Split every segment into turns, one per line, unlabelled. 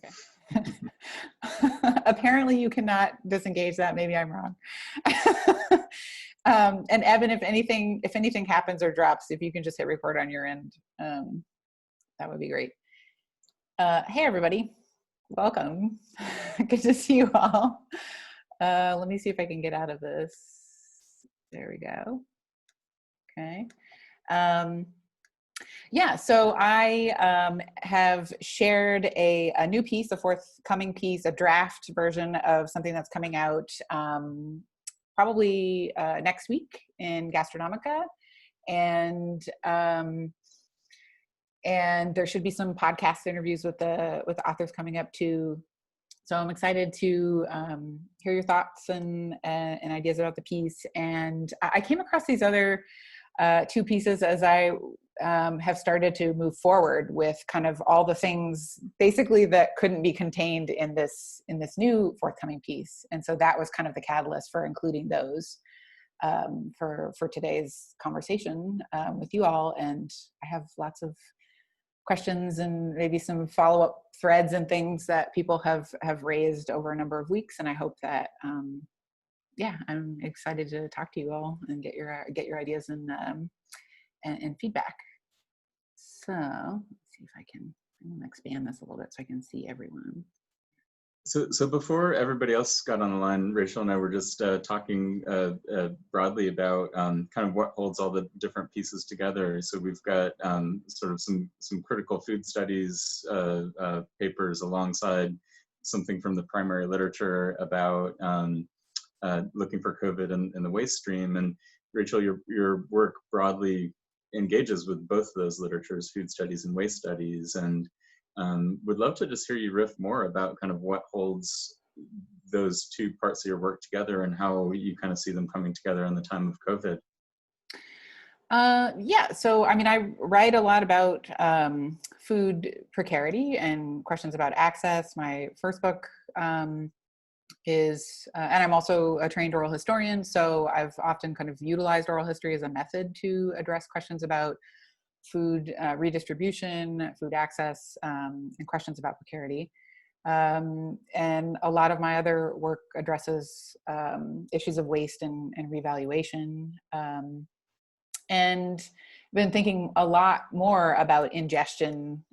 Okay. Apparently you cannot disengage that. Maybe I'm wrong. And Evan, if anything happens or drops, if you can just hit record on your end, that would be great. Hey, everybody. Welcome. Good to see you all. Let me see if I can get out of this. There we go. Okay. Yeah, so I have shared a new piece, a forthcoming piece, a draft version of something that's coming out probably next week in Gastronomica, and there should be some podcast interviews with the authors coming up too. So I'm excited to hear your thoughts and ideas about the piece. And I came across these other two pieces as I have started to move forward with kind of all the things basically that couldn't be contained in this new forthcoming piece. And so that was kind of the catalyst for including those for today's conversation with you all. And I have lots of questions and maybe some follow-up threads and things that people have raised over a number of weeks. And I hope that yeah, I'm excited to talk to you all and get your ideas and feedback. So let's see if I'm gonna expand this a little bit so I can see everyone.
So before everybody else got on the line, Rachel and I were just talking broadly about kind of what holds all the different pieces together. So we've got sort of some critical food studies papers alongside something from the primary literature about looking for COVID in the waste stream. And Rachel, your work broadly engages with both of those literatures, food studies and waste studies, and would love to just hear you riff more about kind of what holds those two parts of your work together and how you kind of see them coming together in the time of COVID.
Yeah, so I mean, I write a lot about food precarity and questions about access. My first book is, and I'm also a trained oral historian, so I've often kind of utilized oral history as a method to address questions about food redistribution, food access, and questions about precarity. And a lot of my other work addresses issues of waste and revaluation. And been thinking a lot more about ingestion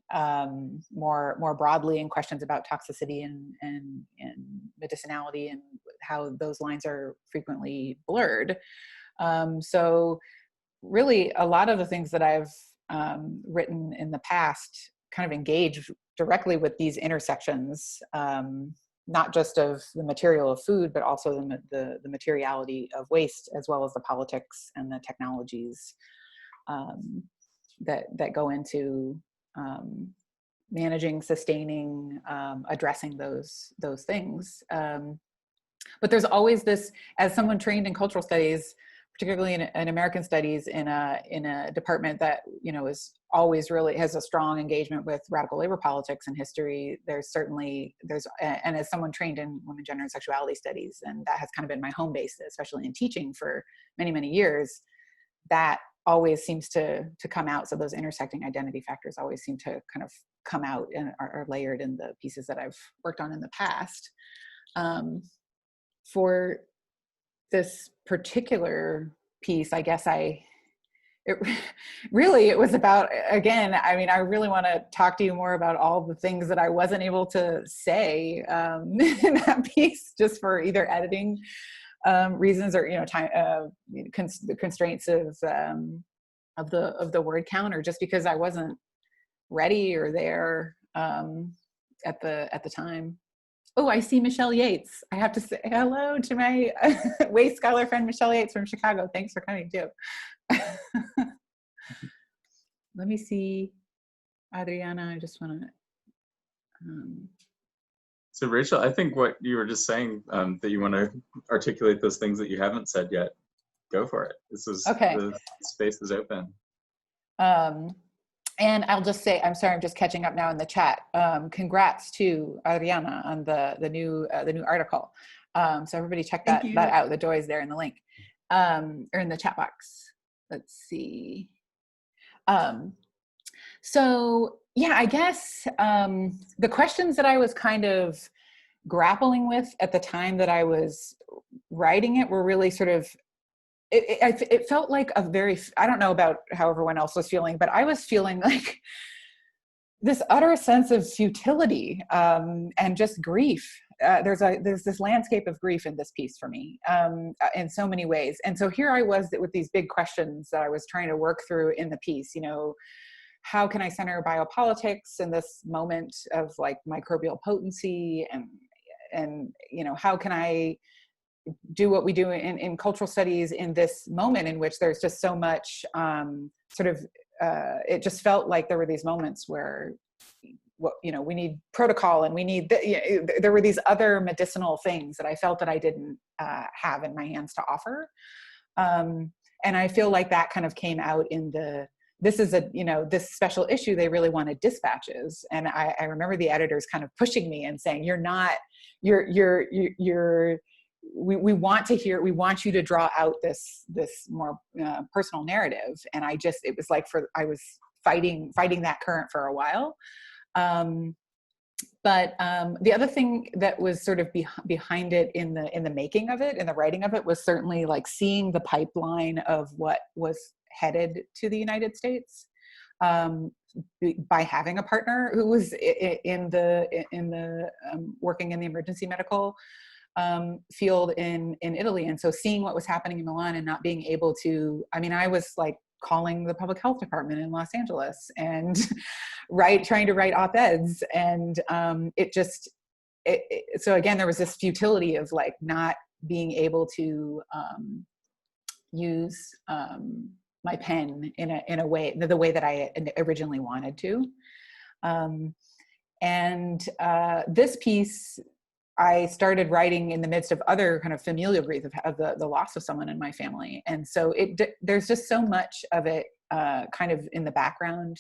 more broadly, and questions about toxicity and medicinality and how those lines are frequently blurred. So really a lot of the things that I've written in the past kind of engage directly with these intersections, not just of the material of food, but also the materiality of waste, as well as the politics and the technologies that go into managing, sustaining, addressing those things. But there's always this, as someone trained in cultural studies, particularly in American studies, in a department that, you know, is always really has a strong engagement with radical labor politics and history. And as someone trained in women, gender, and sexuality studies, and that has kind of been my home base, especially in teaching for many years, that always seems to come out. So those intersecting identity factors always seem to kind of come out and are layered in the pieces that I've worked on in the past. For this particular piece, I guess it was about, again, I mean, I really want to talk to you more about all the things that I wasn't able to say in that piece, just for either editing reasons or, you know, time, the constraints of the word count, or just because I wasn't ready or there at the time. Oh, I see Michelle Yates. I have to say hello to my waste scholar friend, Michelle Yates from Chicago. Thanks for coming too. Let me see, Adriana, I just want to.
So Rachel, I think what you were just saying, that you want to articulate those things that you haven't said yet, go for it. This is okay. The space is open.
And I'll just say, I'm sorry, I'm just catching up now in the chat. Congrats to Adriana on the new article. So everybody check that out. The joy is there in the link, or in the chat box. Let's see. So Yeah, I guess the questions that I was kind of grappling with at the time that I was writing it were really sort of, it felt like a very, I don't know about how everyone else was feeling, but I was feeling like this utter sense of futility and just grief. There's this landscape of grief in this piece for me in so many ways. And so here I was with these big questions that I was trying to work through in the piece, you know, how can I center biopolitics in this moment of like microbial potency, and you know, how can I do what we do in cultural studies in this moment in which there's just so much sort of it just felt like there were these moments where you know, we need protocol and we need you know, there were these other medicinal things that I felt that I didn't have in my hands to offer, and I feel like that kind of came out in this is a, you know, this special issue, they really wanted dispatches. And I remember the editors kind of pushing me and saying, we want to hear, we want you to draw out this more personal narrative. And it was like I was fighting that current for a while. But the other thing that was sort of behind it in the making of it, in the writing of it, was certainly like seeing the pipeline of what was headed to the United States by having a partner who was working in the emergency medical field in Italy. And so seeing what was happening in Milan and not being able to, I mean, I was like calling the public health department in Los Angeles and trying to write op-eds. And so again, there was this futility of like not being able to use my pen in a way, the way that I originally wanted to. This piece, I started writing in the midst of other kind of familial grief of the loss of someone in my family. And so there's just so much of it kind of in the background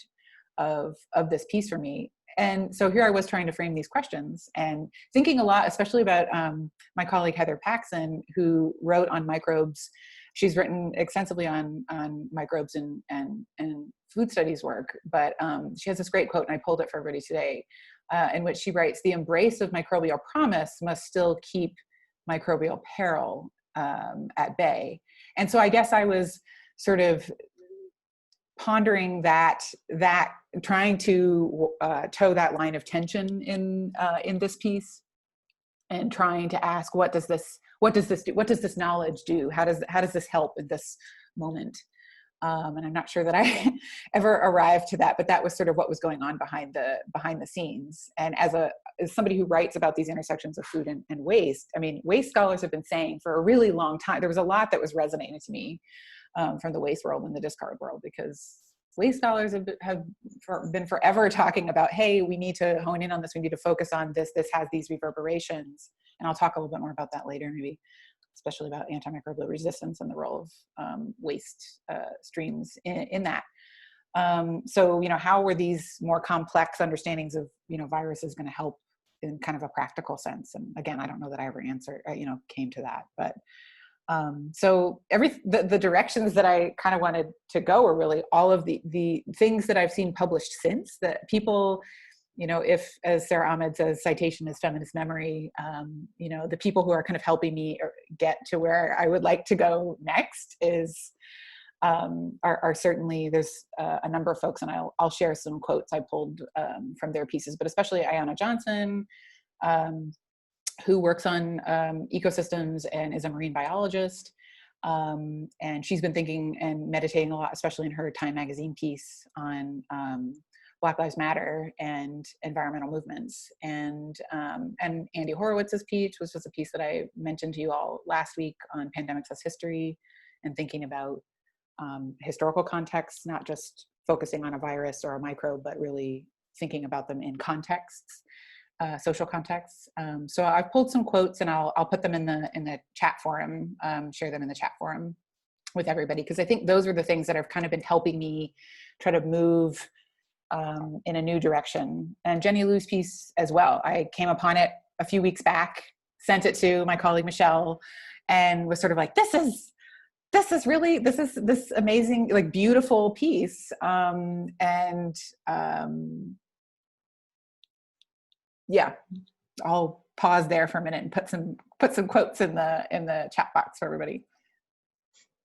of this piece for me. And so here I was trying to frame these questions and thinking a lot, especially about my colleague Heather Paxson, who wrote on microbes. She's written extensively on microbes and food studies work, but she has this great quote, and I pulled it for everybody today, in which she writes, "The embrace of microbial promise must still keep microbial peril at bay." And so I guess I was sort of pondering that trying to toe that line of tension in this piece, and trying to ask, what does this do? What does this knowledge do? How does this help in this moment? And I'm not sure that I ever arrived to that, but that was sort of what was going on behind the scenes. And as somebody who writes about these intersections of food and waste, I mean, waste scholars have been saying for a really long time, there was a lot that was resonating to me from the waste world and the discard world, because waste scholars have been forever talking about, hey, we need to hone in on this. We need to focus on this. This has these reverberations. And I'll talk a little bit more about that later, maybe, especially about antimicrobial resistance and the role of waste streams in that. So, you know, how were these more complex understandings of, you know, viruses going to help in kind of a practical sense? And again, I don't know that I ever came to that, but so the directions that I kind of wanted to go were really all of the things that I've seen published since, that people, you know, if, as Sarah Ahmed says, citation is feminist memory, you know, the people who are kind of helping me get to where I would like to go next are certainly, there's a number of folks, and I'll share some quotes I pulled from their pieces, but especially Ayanna Johnson, who works on ecosystems and is a marine biologist. And she's been thinking and meditating a lot, especially in her Time magazine piece on Black Lives Matter and environmental movements. And Andy Horowitz's piece, which was a piece that I mentioned to you all last week on pandemics as history, and thinking about historical contexts, not just focusing on a virus or a microbe, but really thinking about them in contexts. Social contexts. So I've pulled some quotes, and I'll put them in the chat forum, share them in the chat forum with everybody, because I think those are the things that have kind of been helping me try to move in a new direction. And Jenny Liu's piece as well. I came upon it a few weeks back, sent it to my colleague Michelle, and was sort of like, this is this amazing, like, beautiful piece. yeah, I'll pause there for a minute and put some quotes in the chat box for everybody.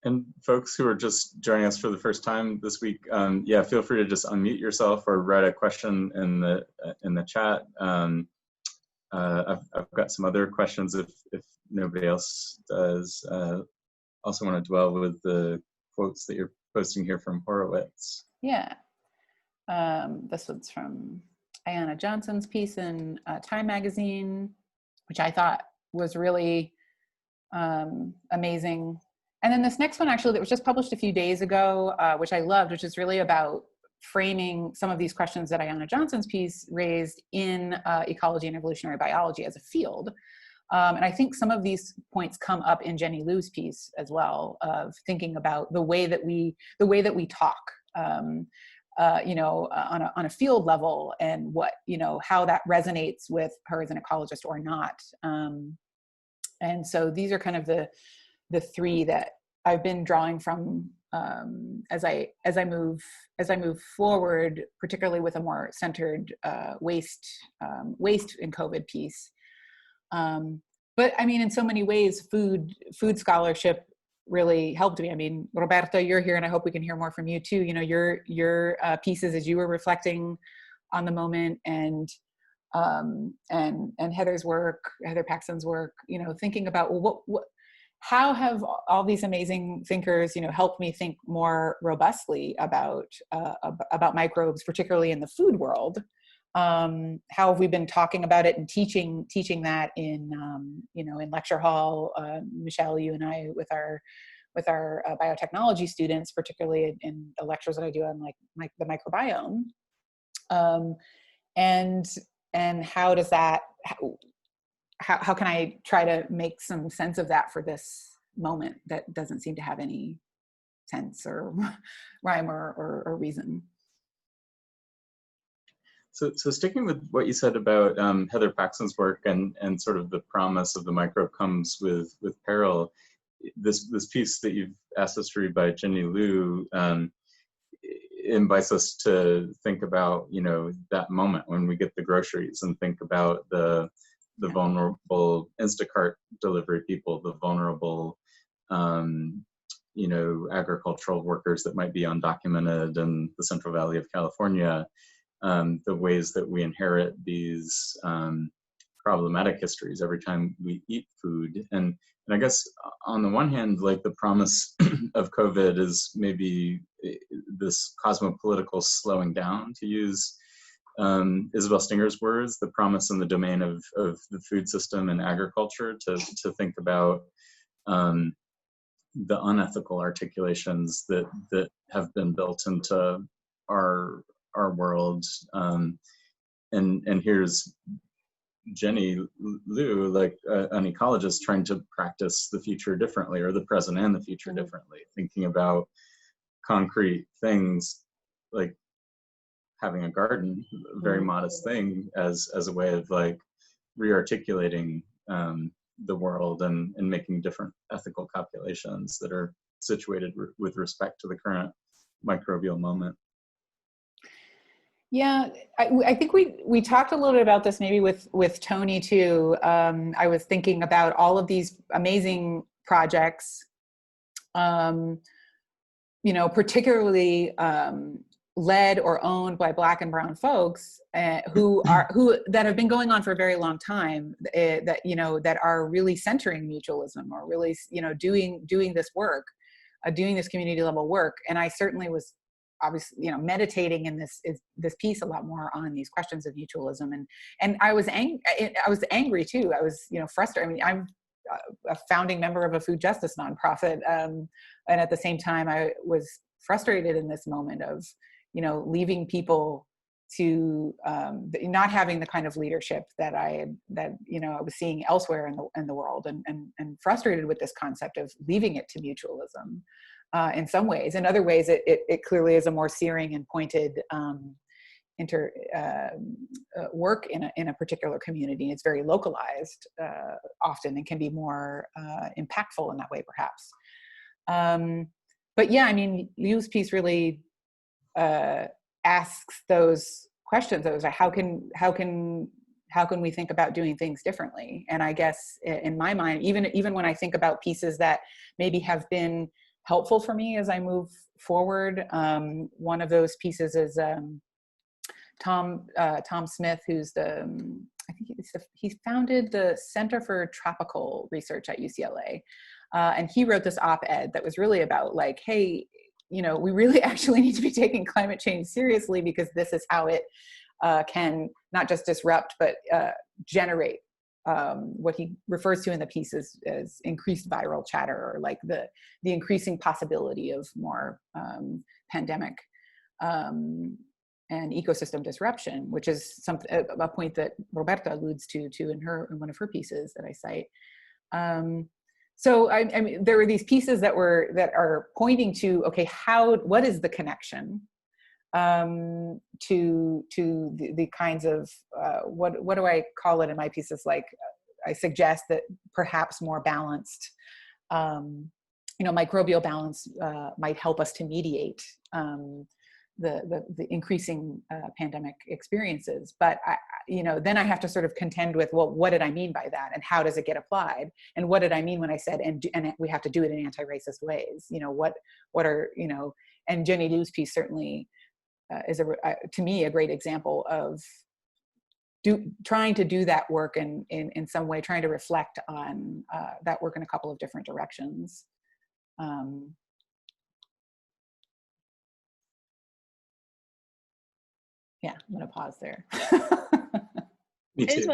And folks who are just joining us for the first time this week, yeah, feel free to just unmute yourself or write a question in the chat. I've got some other questions if nobody else does. Also want to dwell with the quotes that you're posting here from Horowitz.
Yeah, this one's from Ayanna Johnson's piece in Time magazine, which I thought was really amazing. And then this next one actually that was just published a few days ago, which I loved, which is really about framing some of these questions that Ayanna Johnson's piece raised in ecology and evolutionary biology as a field. And I think some of these points come up in Jenny Liu's piece as well, of thinking about the way that we talk, you know, on a field level, and what, you know, how that resonates with her as an ecologist or not. And so these are kind of the three that I've been drawing from as I move forward, particularly with a more centered waste and COVID piece. But I mean, in so many ways, food scholarship really helped me. I mean, Roberta, you're here, and I hope we can hear more from you too. You know, your pieces as you were reflecting on the moment, and Heather's work, Heather Paxton's work, you know, thinking about, well, how have all these amazing thinkers, you know, helped me think more robustly about microbes, particularly in the food world. How have we been talking about it and teaching that in, you know, in lecture hall, Michelle, you and I, with our biotechnology students, particularly in the lectures that I do on like the microbiome. And how does that, how can I try to make some sense of that for this moment that doesn't seem to have any sense or rhyme or reason?
So sticking with what you said about Heather Paxton's work and sort of the promise of the microbe comes with peril, this piece that you've asked us to read by Jenny Liu invites us to think about, you know, that moment when we get the groceries, and think about the vulnerable Instacart delivery people, the vulnerable, you know, agricultural workers that might be undocumented in the Central Valley of California. The ways that we inherit these problematic histories every time we eat food. And I guess on the one hand, like, the promise of COVID is maybe this cosmopolitical slowing down, to use Isabel Stinger's words, the promise in the domain of the food system and agriculture to think about the unethical articulations that have been built into our world. And here's Jenny Liu, like an ecologist, trying to practice the future differently, or the present and the future differently, thinking about concrete things like having a garden, a very modest thing, as a way of like rearticulating the world and making different ethical calculations that are situated with respect to the current microbial moment.
Yeah, I think we talked a little bit about this maybe with Tony too. I was thinking about all of these amazing projects, you know, particularly led or owned by Black and Brown folks who that have been going on for a very long time, that, you know, that are really centering mutualism, or really, you know, doing this work, doing this community level work. And I certainly was obviously, you know, meditating in this piece a lot more on these questions of mutualism, and I was angry too. I was, you know, frustrated. I mean, I'm a founding member of a food justice nonprofit, and at the same time, I was frustrated in this moment of, you know, leaving people to not having the kind of leadership that you know, I was seeing elsewhere in the world, and frustrated with this concept of leaving it to mutualism. In some ways. In other ways, it clearly is a more searing and pointed work in a particular community. It's very localized often, and can be more impactful in that way, perhaps. But yeah, I mean, Liu's piece really asks those questions. Those are, how can how can we think about doing things differently? And I guess in my mind, even when I think about pieces that maybe have been helpful for me as I move forward, one of those pieces is Tom Smith, who's I think he founded the Center for Tropical Research at UCLA. And he wrote this op-ed that was really about like, hey, we really actually need to be taking climate change seriously, because this is how it can not just disrupt, but generate what he refers to in the piece as increased viral chatter, or like the increasing possibility of more pandemic and ecosystem disruption, which is a point that Roberta alludes to in one of her pieces that I cite. So I mean, there were these pieces that are pointing to, okay, what is the connection to the kinds of what do I call it in my pieces? Like, I suggest that perhaps more balanced, microbial balance might help us to mediate the increasing pandemic experiences. But then I have to sort of contend with, well, what did I mean by that, and how does it get applied, and what did I mean when I said and we have to do it in anti-racist ways? What are and Jenny Liu's piece certainly is to me a great example of trying to do that work in some way, trying to reflect on that work in a couple of different directions. Yeah, I'm gonna pause there.
Me too.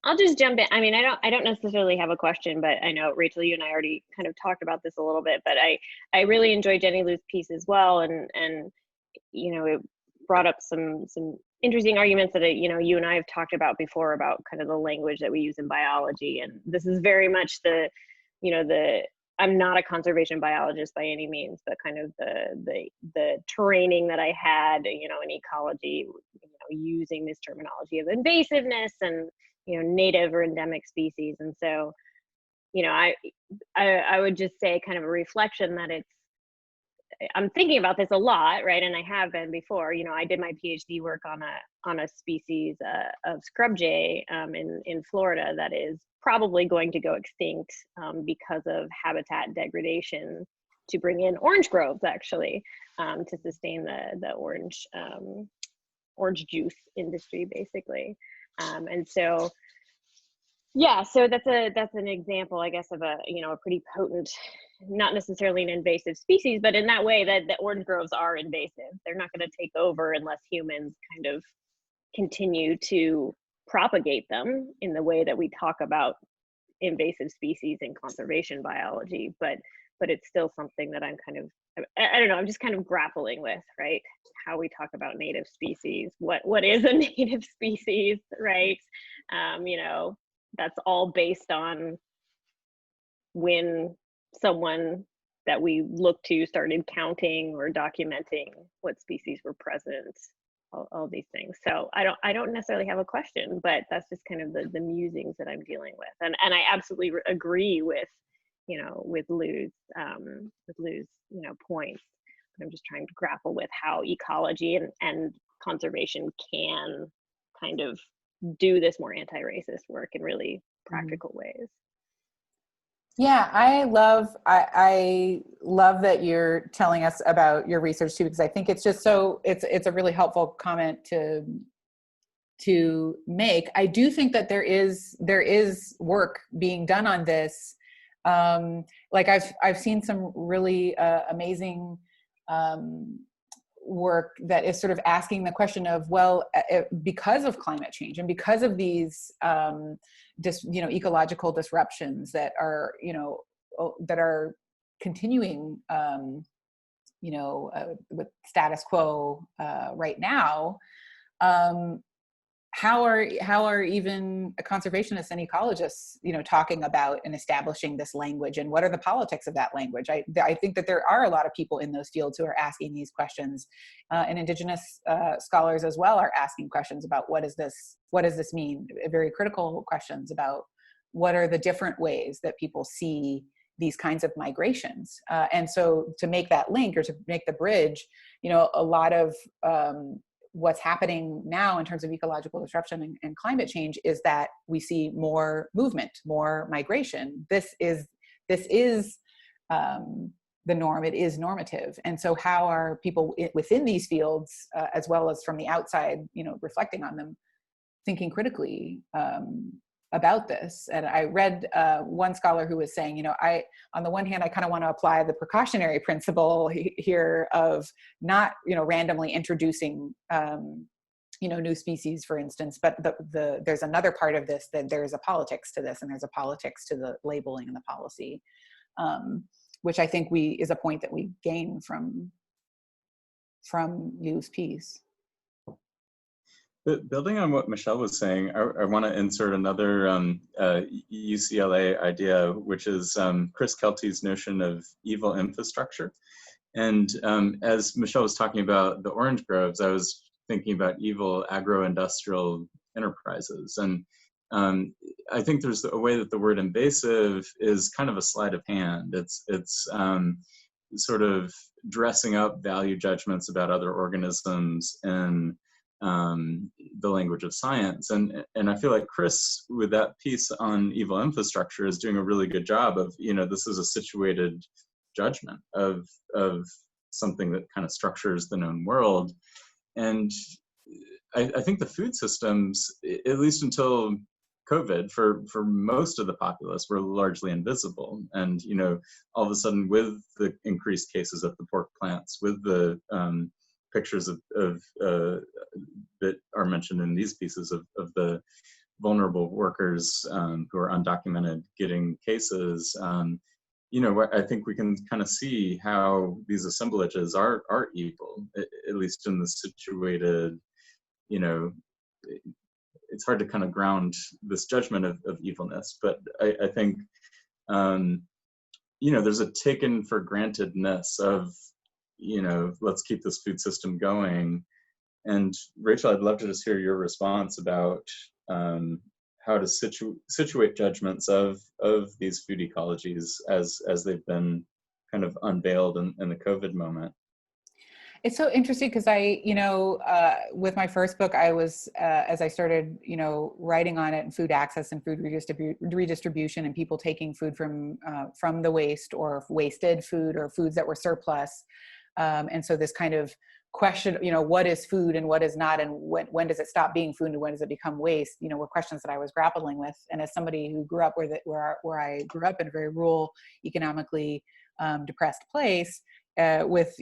I'll just jump in. I mean, I don't necessarily have a question, but I know Rachel, you and I already kind of talked about this a little bit, but I really enjoyed Jenny Liu's piece as well, and it brought up some interesting arguments that you and I have talked about before about kind of the language that we use in biology, and this is very much the I'm not a conservation biologist by any means, but kind of the training that I had, in ecology, using this terminology of invasiveness and, native or endemic species. And so, I would just say kind of a reflection that I'm thinking about this a lot, right? And I have been before. I did my PhD work on a species of scrub jay in Florida that is probably going to go extinct because of habitat degradation to bring in orange groves, actually, to sustain the orange juice industry, basically. And so, yeah, so that's an example, I guess, of a pretty potent, not necessarily an invasive species, but in that way that the orange groves are invasive. They're not going to take over unless humans kind of continue to propagate them in the way that we talk about invasive species in conservation biology. But it's still something that I'm kind of, I don't know, I'm just kind of grappling with, right? How we talk about native species, what is a native species, right? That's all based on when someone that we look to started counting or documenting what species were present, all these things. So I don't necessarily have a question, but that's just kind of the musings that I'm dealing with. And I absolutely agree with Liu's points. I'm just trying to grapple with how ecology and conservation can kind of do this more anti-racist work in really practical ways.
Yeah, I love that you're telling us about your research too, because I think it's just it's a really helpful comment to make. I do think that there is work being done on this. Like I've seen some really amazing work that is sort of asking the question of, well, because of climate change and because of these ecological disruptions that are continuing with status quo right now, how are even conservationists and ecologists talking about and establishing this language, and what are the politics of that language? I think that there are a lot of people in those fields who are asking these questions, and Indigenous scholars as well are asking questions about what does this mean, very critical questions about what are the different ways that people see these kinds of migrations, and so to make that link or to make the bridge, a lot of what's happening now in terms of ecological disruption and climate change is that we see more movement, more migration. This is the norm. It is normative. And so how are people within these fields, as well as from the outside, reflecting on them, thinking critically about this? And I read one scholar who was saying, on the one hand, I kind of want to apply the precautionary principle here of not, randomly introducing, new species, for instance, but there's another part of this, that there's a politics to this, and there's a politics to the labeling and the policy, which I think is a point that we gain from Yu's piece.
But building on what Michelle was saying, I want to insert another UCLA idea, which is Chris Kelty's notion of evil infrastructure. And as Michelle was talking about the orange groves, I was thinking about evil agro-industrial enterprises. And I think there's a way that the word invasive is kind of a sleight of hand. It's sort of dressing up value judgments about other organisms in the language of science. And I feel like Chris, with that piece on evil infrastructure, is doing a really good job of, this is a situated judgment of something that kind of structures the known world. And I think the food systems, at least until COVID, for most of the populace, were largely invisible. And, all of a sudden, with the increased cases at the pork plants, with the pictures of that are mentioned in these pieces of the vulnerable workers who are undocumented getting cases, I think we can kind of see how these assemblages are evil, at least in the situated, it's hard to kind of ground this judgment of evilness, but I think, there's a taken for grantedness of, let's keep this food system going. And Rachel, I'd love to just hear your response about how to situate judgments of these food ecologies as they've been kind of unveiled in the COVID moment.
It's so interesting because with my first book, I was, as I started, writing on it, and food access and food redistribution, and people taking food from the waste, or wasted food, or foods that were surplus. And so this kind of question, what is food and what is not, and when does it stop being food and when does it become waste, were questions that I was grappling with. And as somebody who grew up where I grew up in a very rural, economically depressed place, with,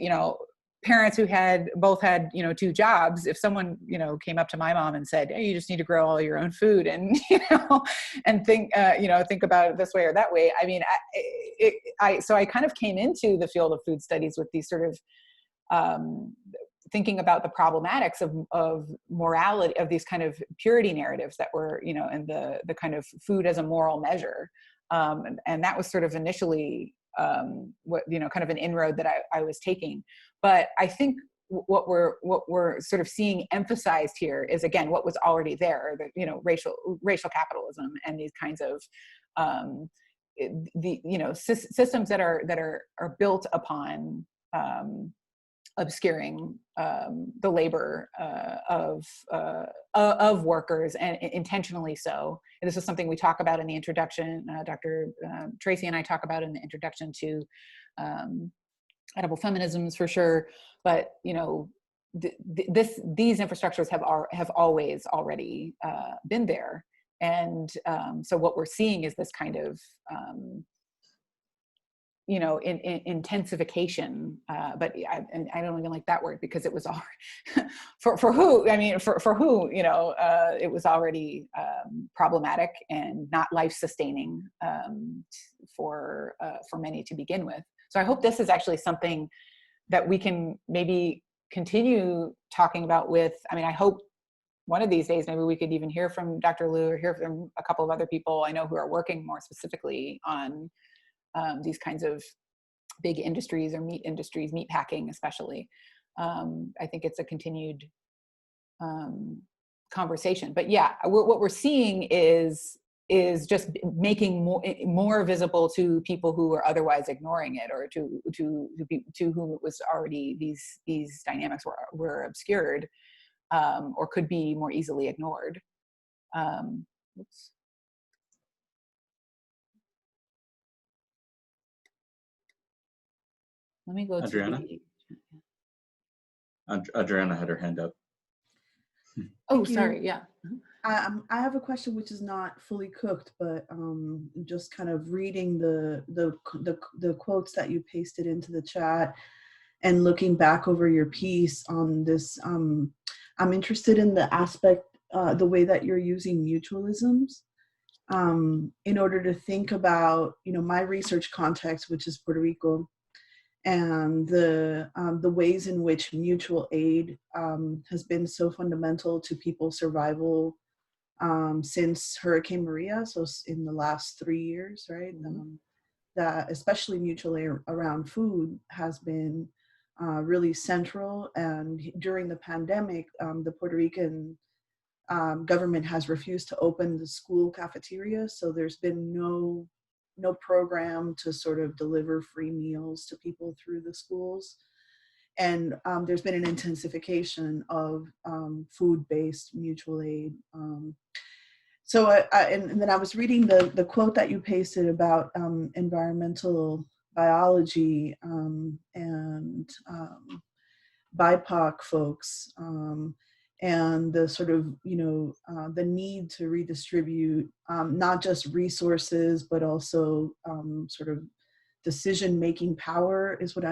parents who both had, two jobs, if someone, came up to my mom and said, hey, you just need to grow all your own food and, and think about it this way or that way. I mean, so I kind of came into the field of food studies with these sort of, thinking about the problematics of morality, of these kind of purity narratives that were, and the kind of food as a moral measure. And that was sort of initially, kind of an inroad that I was taking. But I think what we're sort of seeing emphasized here is, again, what was already there, racial capitalism and these kinds of, systems that are built upon, obscuring the labor of workers, and intentionally so. And this is something we talk about in the introduction. Dr. Tracy and I talk about in the introduction to edible feminisms, for sure. But these infrastructures have always already been there, and so what we're seeing is this kind of intensification, but I don't even like that word, because it was all for who, I mean, for who, it was already problematic and not life-sustaining for many to begin with. So I hope this is actually something that we can maybe continue talking about with, I hope one of these days, maybe we could even hear from Dr. Liu, or hear from a couple of other people I know who are working more specifically on these kinds of big industries, or meat industries, meat packing especially. I think it's a continued conversation. But yeah, what we're seeing is just making more visible to people who are otherwise ignoring it, or to whom it was already, these dynamics were obscured. or could be more easily ignored. Oops. Let me go
Adriana?
to
Adriana had her hand up.
Oh, sorry, yeah.
I have a question which is not fully cooked, but just kind of reading the quotes that you pasted into the chat and looking back over your piece on this. I'm interested in the aspect, the way that you're using mutualisms in order to think about, my research context, which is Puerto Rico, and the ways in which mutual aid has been so fundamental to people's survival since Hurricane Maria, so in the last 3 years, right? That especially mutual aid around food has been really central. And during the pandemic, the Puerto Rican government has refused to open the school cafeteria, so there's been no program to sort of deliver free meals to people through the schools. And there's been an intensification of food-based mutual aid. So and then I was reading the quote that you pasted about environmental biology and BIPOC folks, and the sort of, the need to redistribute not just resources, but also sort of decision-making power is what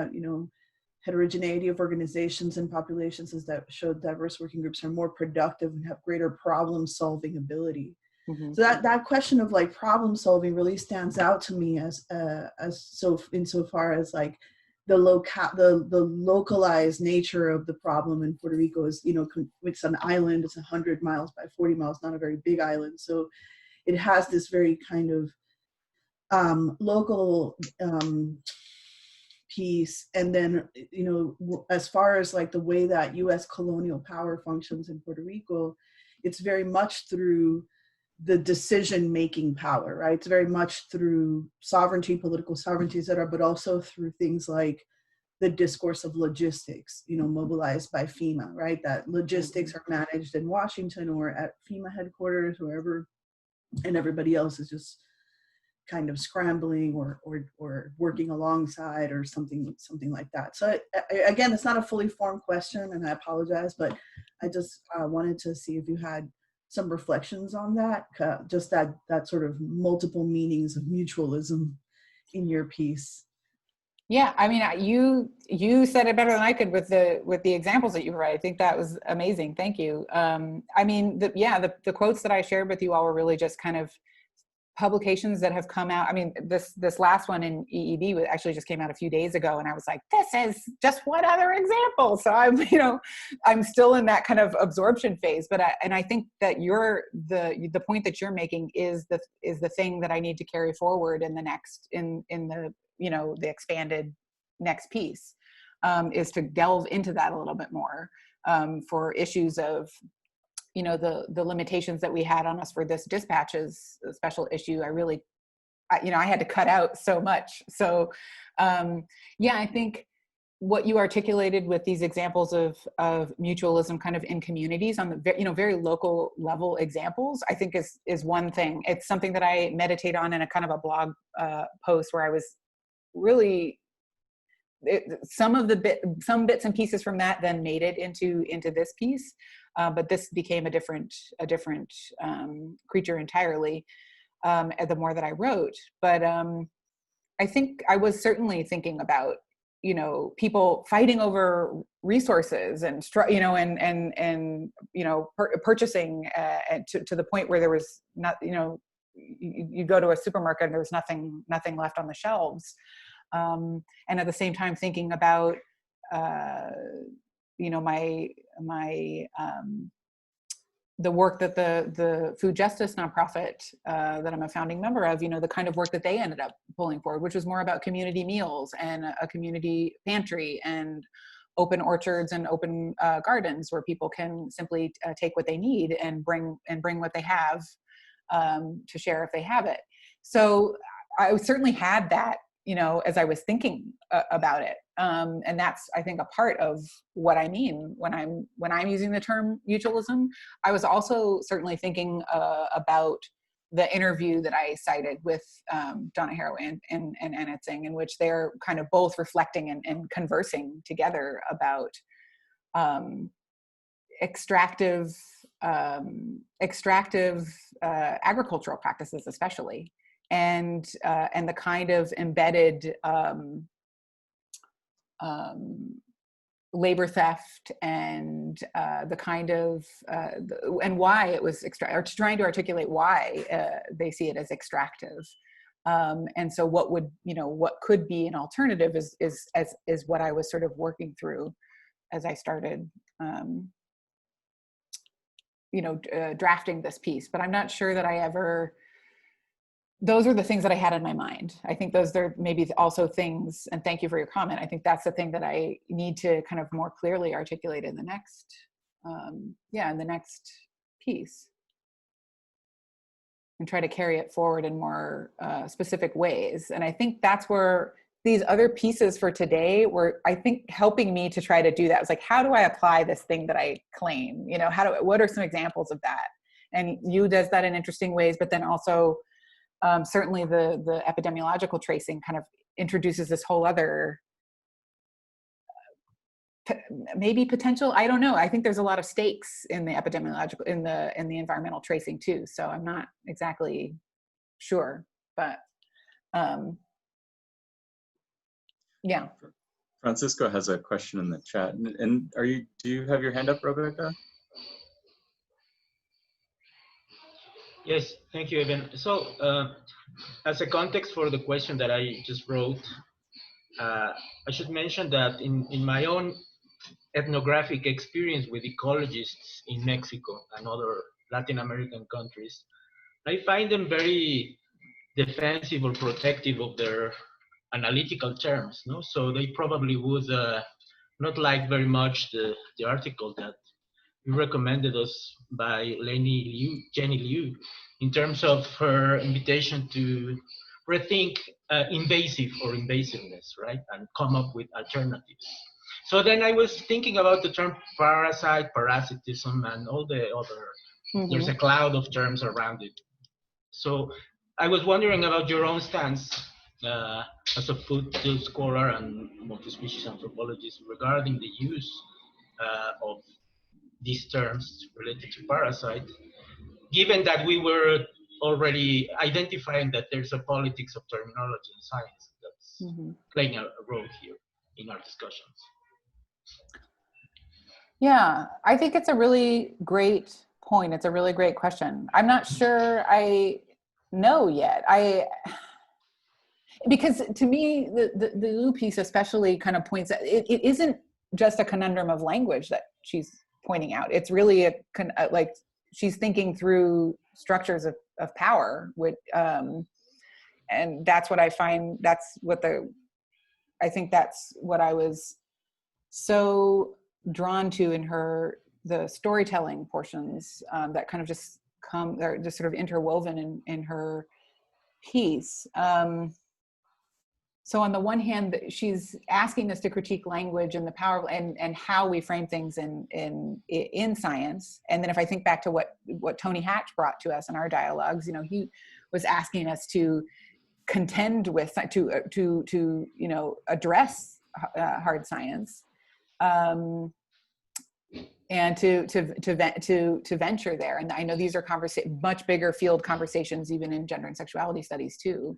heterogeneity of organizations and populations is that show diverse working groups are more productive and have greater problem-solving ability.
Mm-hmm.
So that question of like problem solving really stands out to me as insofar as like the localized nature of the problem in Puerto Rico is, it's an island, it's 100 miles by 40 miles, not a very big island. So it has this very kind of local piece. And then, as far as like the way that US colonial power functions in Puerto Rico, it's very much through the decision-making power, right? It's very much through sovereignty, political sovereignty, et cetera, but also through things like the discourse of logistics, mobilized by FEMA, right? That logistics are managed in Washington or at FEMA headquarters, wherever, and everybody else is just kind of scrambling or working alongside or something like that. So again, it's not a fully formed question, and I apologize, but I just wanted to see if you had some reflections on that, just that sort of multiple meanings of mutualism in your piece.
Yeah, I mean, you said it better than I could with the examples that you provided. I think that was amazing. Thank you. I mean, the quotes that I shared with you all were really just kind of publications that have come out. I mean, this last one in EEB actually just came out a few days ago, and I was like, this is just one other example. So I'm still in that kind of absorption phase. But I think that the point that you're making is the thing that I need to carry forward in the next in the the expanded next piece, is to delve into that a little bit more for issues of the limitations that we had on us for this dispatches special issue. I had to cut out so much. So I think what you articulated with these examples of mutualism kind of in communities on the very local level examples, I think is one thing. It's something that I meditate on in a kind of a blog post where I was really some bits and pieces from that then made it into this piece, but this became a different creature entirely the more that I wrote. But I think I was certainly thinking about people fighting over resources and purchasing to the point where there was not you go to a supermarket and there's nothing left on the shelves. And at the same time thinking about the work that the food justice nonprofit that I'm a founding member of, the kind of work that they ended up pulling forward, which was more about community meals and a community pantry and open orchards and open gardens where people can simply take what they need and bring what they have to share if they have it. So I certainly had that, as I was thinking about it. And that's, I think, a part of what I mean when I'm using the term mutualism. I was also certainly thinking about the interview that I cited with Donna Haraway and Anna Tsing, in which they're kind of both reflecting and conversing together about extractive agricultural practices, especially, and the kind of embedded labor theft and the kind of and why it was or trying to articulate why they see it as extractive. And so what could be an alternative is what I was sort of working through as I started drafting this piece. But I'm not sure that those are the things that I had in my mind. I think those are maybe also things, and thank you for your comment. I think that's the thing that I need to kind of more clearly articulate in the next, in the next piece, and try to carry it forward in more specific ways. And I think that's where these other pieces for today were, I think, helping me to try to do that. It's like, how do I apply this thing that I claim? What are some examples of that? And you does that in interesting ways, but then also, certainly the epidemiological tracing kind of introduces this whole other maybe potential. I don't know. I think there's a lot of stakes in the epidemiological, in the environmental tracing too. So I'm not exactly sure, but yeah.
Francisco has a question in the chat, and do you have your hand up, Rebecca?
Yes, thank you, Evan. So, as a context for the question that I just wrote, I should mention that in my own ethnographic experience with ecologists in Mexico and other Latin American countries, I find them very defensive or protective of their analytical terms. No, so they probably would not like very much the article that you recommended us by Jenny Liu, in terms of her invitation to rethink invasive or invasiveness, right? And come up with alternatives. So then I was thinking about the term parasite, parasitism, and all the other, there's a cloud of terms around it. So I was wondering about your own stance as a food scholar and multi-species anthropologist regarding the use of these terms related to parasite, given that we were already identifying that there's a politics of terminology in science that's playing a role here in our discussions.
Yeah, I think it's a really great point. It's a really great question. I'm not sure I know yet. Because to me, the Liu piece especially kind of points at, it isn't just a conundrum of language that she's pointing out. It's really like she's thinking through structures of power, and that's what I find. I think that's what I was so drawn to in the storytelling portions that kind of just they're just sort of interwoven in her piece. So on the one hand, she's asking us to critique language and the power and how we frame things in science. And then if I think back to what Tony Hatch brought to us in our dialogues, he was asking us to contend with, to address hard science, and to venture there. And I know these are much bigger field conversations, even in gender and sexuality studies too.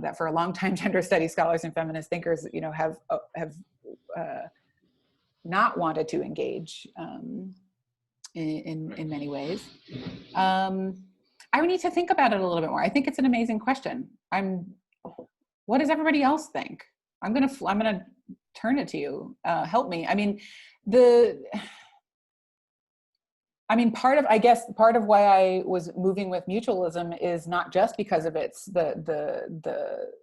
That for a long time, gender studies scholars and feminist thinkers, have not wanted to engage in many ways. I would need to think about it a little bit more. I think it's an amazing question. What does everybody else think? I'm gonna turn it to you. Help me. Part of why I was moving with mutualism is not just because of its the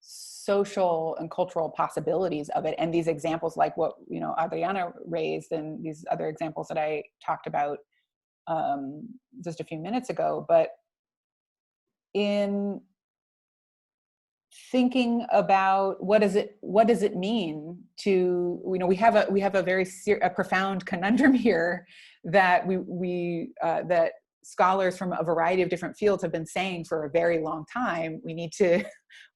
social and cultural possibilities of it, and these examples like what Adriana raised, and these other examples that I talked about just a few minutes ago, but in thinking about what does it mean to, you know, we have a very profound conundrum here that that scholars from a variety of different fields have been saying for a very long time. We need to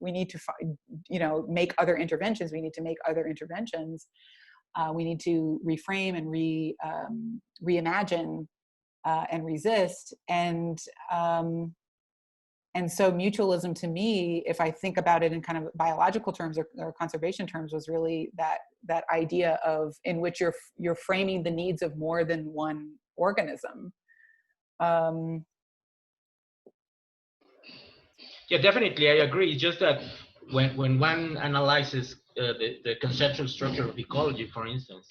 you know, make other interventions. We need to make other interventions. We need to reframe and reimagine and resist. And so mutualism, to me, if I think about it in kind of biological terms or conservation terms, was really that idea of in which you're framing the needs of more than one organism.
Yeah, definitely, I agree. It's just that when one analyzes the conceptual structure of ecology, for instance,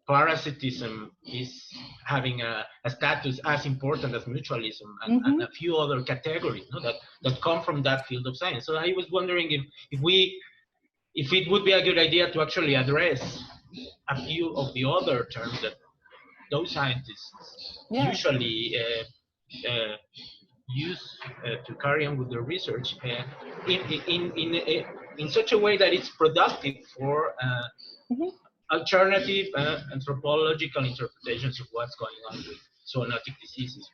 parasitism is having a status as important as mutualism and a few other categories, no, that come from that field of science. So I was wondering if it would be a good idea to actually address a few of the other terms that those scientists usually use to carry on with their research in such a way that it's productive for alternative anthropological interpretations of what's going on with zoonotic diseases.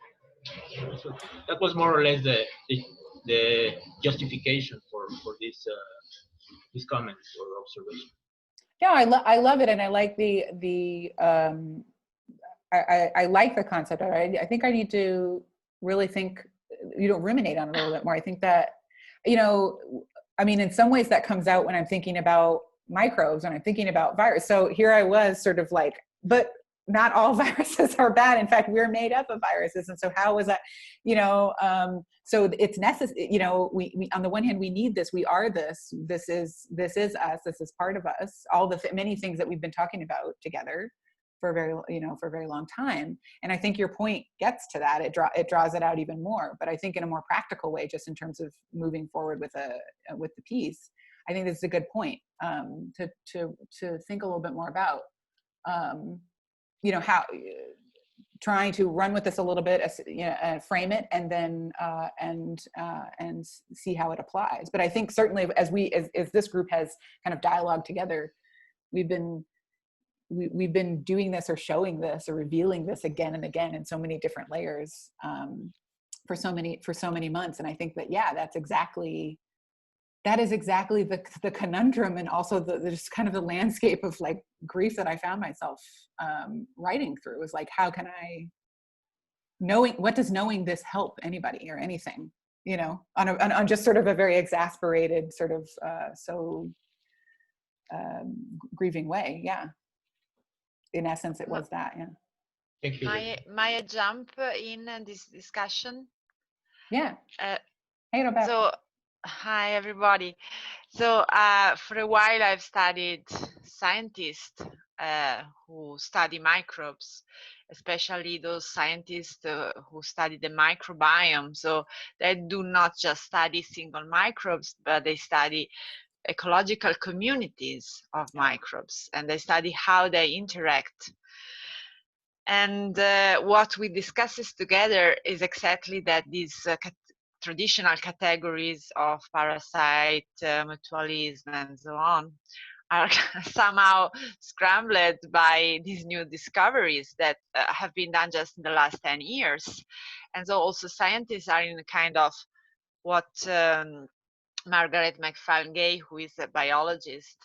So that was more or less the justification for this comment or observation.
Yeah, I love it, and I like I like the concept. I think I need to really think, you know, ruminate on it a little bit more. I think that, you know, I mean, in some ways that comes out when I'm thinking about microbes, when I'm thinking about virus. So here I was sort of like, but not all viruses are bad. In fact, we're made up of viruses. And so how was that, you know, so it's necessary, you know, we on the one hand, we need this, we are this is us, this is part of us, all the many things that we've been talking about together for a very long time. And I think your point gets to that. It draws it out even more. But I think in a more practical way, just in terms of moving forward with the piece, I think this is a good point to think a little bit more about. You know, how trying to run with this a little bit, you know, frame it, and then and see how it applies. But I think certainly as this group has kind of dialogued together, we've been doing this or showing this or revealing this again and again in so many different layers for so many months. And I think that, yeah, that is exactly the conundrum, and also the just kind of the landscape of like grief that I found myself writing through. Was like, how can I what does knowing this help anybody or anything, you know, on just sort of a very exasperated sort of grieving way. Yeah. In essence, it was that. Yeah.
Thank you.
May I jump in this discussion?
Yeah. Hey, Roberto.
So, hi everybody. So for a while I've studied scientists who study microbes, especially those scientists who study the microbiome. So they do not just study single microbes, but they study ecological communities of microbes, and they study how they interact. And what we discuss together is exactly that these traditional categories of parasite, mutualism, and so on are somehow scrambled by these new discoveries that have been done just in the last 10 years. And so also scientists are in a kind of what Margaret McFadden-Gay, who is a biologist,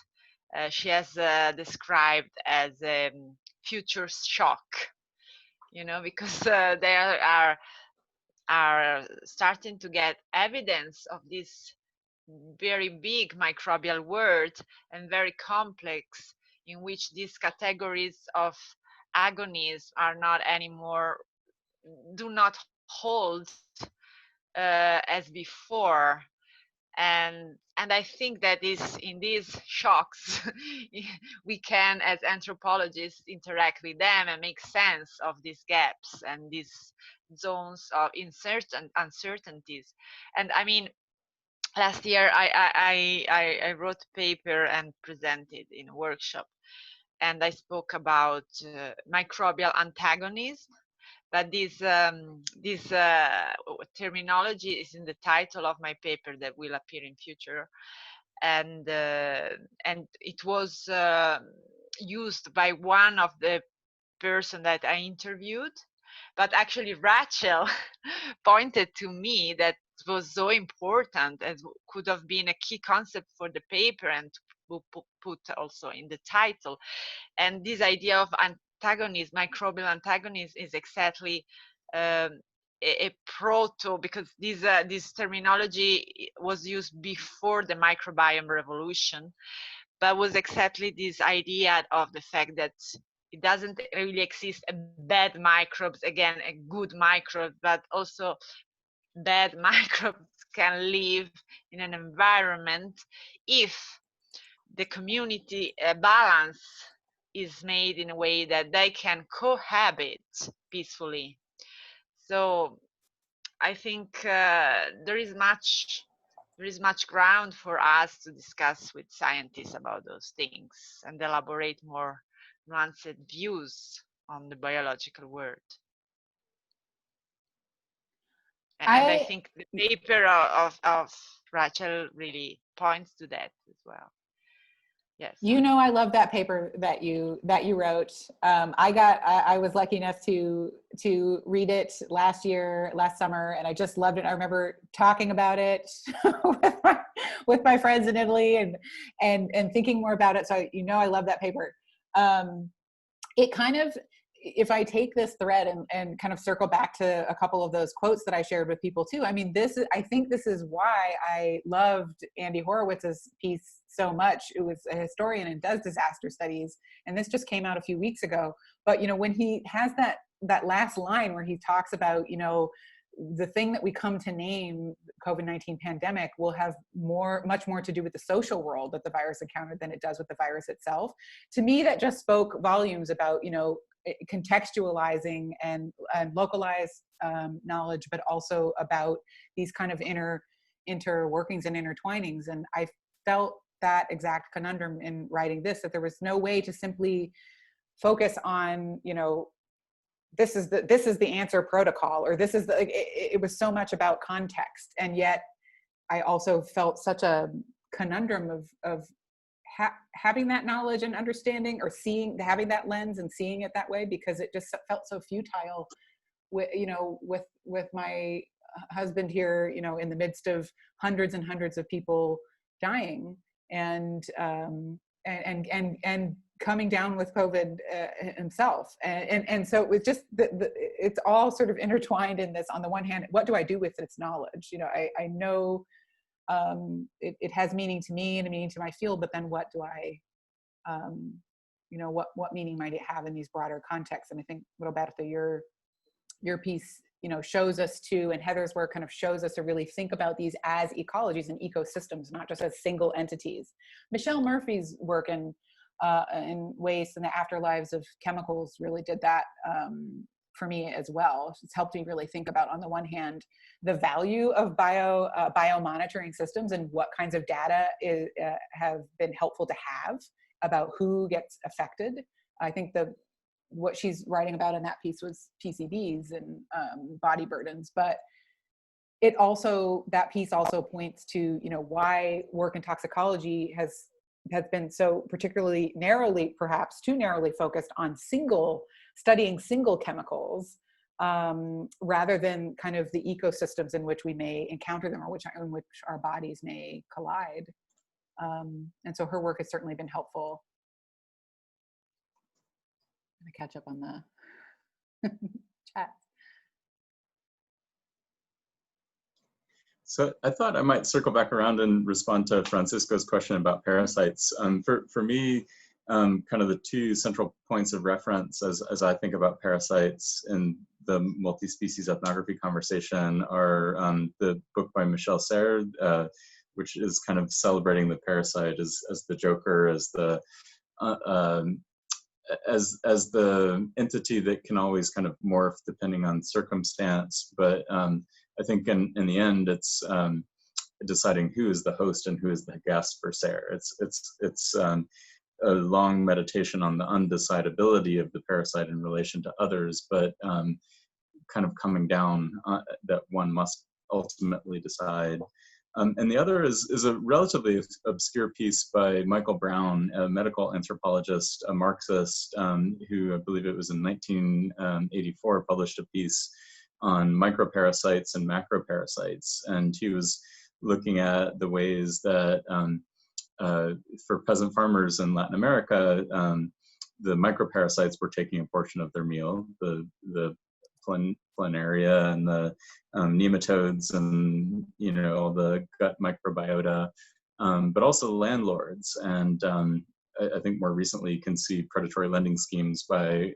she has described as a future shock, you know, because they are starting to get evidence of this very big microbial world and very complex, in which these categories of agonies are not anymore, do not hold as before. And I think that in these shocks we can, as anthropologists, interact with them and make sense of these gaps and these zones of uncertainties. And I mean, last year I wrote a paper and presented in a workshop, and I spoke about microbial antagonism, But this terminology is in the title of my paper that will appear in future, and it was used by one of the person that I interviewed, but actually Rachel pointed to me that it was so important and could have been a key concept for the paper and put also in the title. And this idea of antagonism, microbial antagonism, is exactly a proto, because this terminology was used before the microbiome revolution, but was exactly this idea of the fact that it doesn't really exist a bad microbes, again, a good microbe, but also bad microbes can live in an environment if the community balance is made in a way that they can cohabit peacefully. So I think there is much ground for us to discuss with scientists about those things and elaborate more nuanced views on the biological world. And I think the paper of Rachel really points to that as well. Yes.
You know, I love that paper that you wrote. I was lucky enough to read it last summer, and I just loved it. I remember talking about it with my friends in Italy and thinking more about it. So you know, I love that paper. It kind of, if I take this thread and kind of circle back to a couple of those quotes that I shared with people too, I mean, I think this is why I loved Andy Horowitz's piece so much. It was a historian and does disaster studies, and this just came out a few weeks ago. But, you know, when he has that last line where he talks about, you know, the thing that we come to name COVID-19 pandemic will have much more to do with the social world that the virus encountered than it does with the virus itself. To me, that just spoke volumes about, you know, contextualizing and localized knowledge, but also about these kind of interworkings and intertwinings. And I felt that exact conundrum in writing this, that there was no way to simply focus on, you know, this is the answer protocol, or this is the, it was so much about context. And yet I also felt such a conundrum of having that knowledge and understanding, or having that lens and seeing it that way, because it just felt so futile with, you know, with my husband here, you know, in the midst of hundreds and hundreds of people dying and coming down with COVID himself. And so it was just, it's all sort of intertwined in this. On the one hand, what do I do with this knowledge? You know, I know it has meaning to me and a meaning to my field, but then what do I, you know, what meaning might it have in these broader contexts? And I think, Roberto, your piece, you know, shows us to, and Heather's work kind of shows us to really think about these as ecologies and ecosystems, not just as single entities. Michelle Murphy's work in waste and the afterlives of chemicals really did that for me as well. It's helped me really think about, on the one hand, the value of biomonitoring systems and what kinds of data have been helpful to have about who gets affected. I think what she's writing about in that piece was PCBs and body burdens, but that piece also points to, you know, why work in toxicology has been so particularly narrowly, perhaps too narrowly, focused on studying single chemicals, rather than kind of the ecosystems in which we may encounter them, or in which our bodies may collide. And so her work has certainly been helpful. I'm gonna catch up on the chat.
So I thought I might circle back around and respond to Francisco's question about parasites. For me, kind of the two central points of reference as I think about parasites in the multi-species ethnography conversation are the book by Michel Serres, which is kind of celebrating the parasite as the joker, as the entity that can always kind of morph depending on circumstance, but I think in the end, it's deciding who is the host and who is the guest for Serres. It's a long meditation on the undecidability of the parasite in relation to others, but kind of coming down that one must ultimately decide. And the other is a relatively obscure piece by Michael Brown, a medical anthropologist, a Marxist, who I believe it was in 1984 published a piece on microparasites and macroparasites. And he was looking at the ways that for peasant farmers in Latin America, the microparasites were taking a portion of their meal, the planaria and the nematodes and all the gut microbiota, but also the landlords. And I think more recently you can see predatory lending schemes by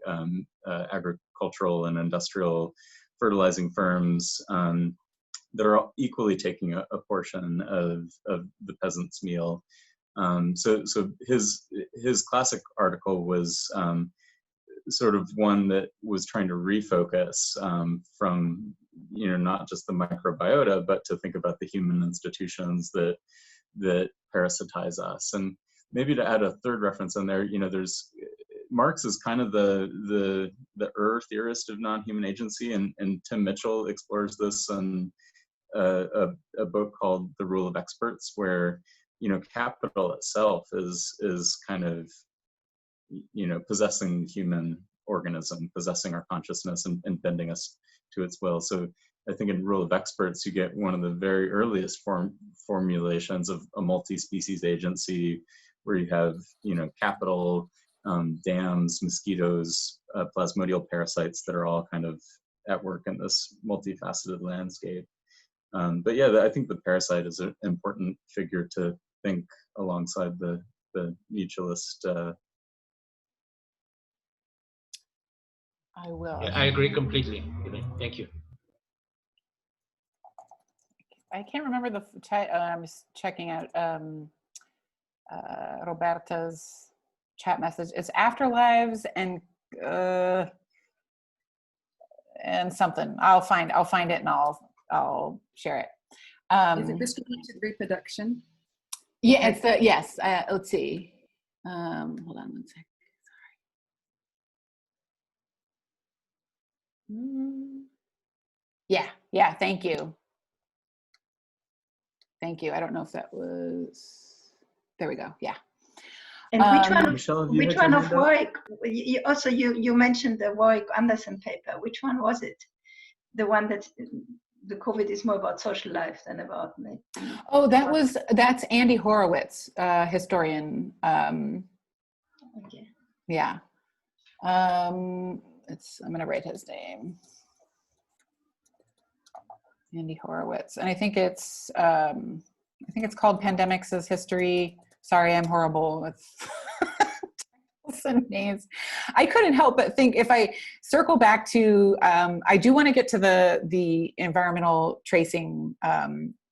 agricultural and industrial fertilizing firms that are equally taking a portion of the peasant's meal. So his classic article was sort of one that was trying to refocus from not just the microbiota, but to think about the human institutions that parasitize us. And maybe to add a third reference in there, there's Marx is kind of the theorist of non-human agency, and Tim Mitchell explores this in a book called The Rule of Experts, where capital itself is kind of possessing the human organism, possessing our consciousness and bending us to its will. So I think in Rule of Experts, you get one of the very earliest formulations of a multi-species agency, where you have, capital, dams, mosquitoes, plasmodial parasites that are all kind of at work in this multifaceted landscape. But yeah, I think the parasite is an important figure to think alongside the mutualist.
I will.
Yeah, I agree completely. Thank you.
I can't remember the I'm just checking out Roberta's chat message. It's afterlives and something. I'll find it and I'll share it.
Is it distributed reproduction?
Yeah, it's the yes. Let's see. Hold on one sec. Sorry. Yeah. Thank you. I don't know if that was. There we go. Yeah.
And which one of Warwick? You mentioned the Warwick Anderson paper. Which one was it? The one that the COVID is more about social life than about.
Oh, that's Andy Horowitz, historian.
Okay.
Yeah. I'm gonna write his name. Andy Horowitz, and I think it's called Pandemics as History. Sorry, I'm horrible with some names. I couldn't help but think, if I circle back to, I do want to get to the environmental tracing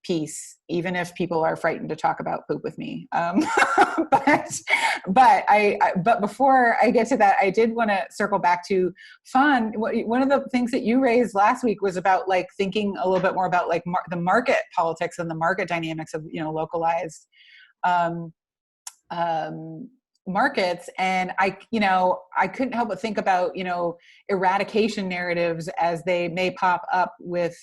piece, even if people are frightened to talk about poop with me. But before I get to that, I did want to circle back to Vaughn. One of the things that you raised last week was about thinking a little bit more about the market politics and the market dynamics of localized markets. And I couldn't help but think about eradication narratives as they may pop up with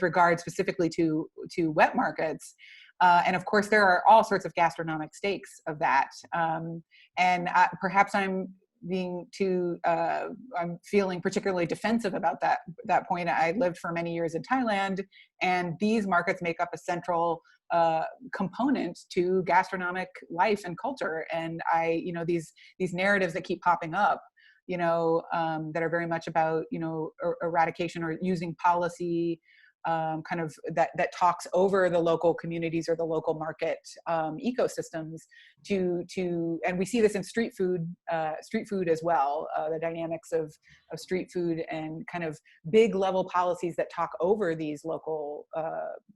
regard specifically to wet markets, and of course there are all sorts of gastronomic stakes of that, and perhaps I'm feeling particularly defensive about that point. I lived for many years in Thailand, and these markets make up a central component to gastronomic life and culture. And these narratives that keep popping up, that are very much about, eradication or using policy, kind of that talks over the local communities or the local market ecosystems and we see this in street food as well, the dynamics of street food and kind of big level policies that talk over these local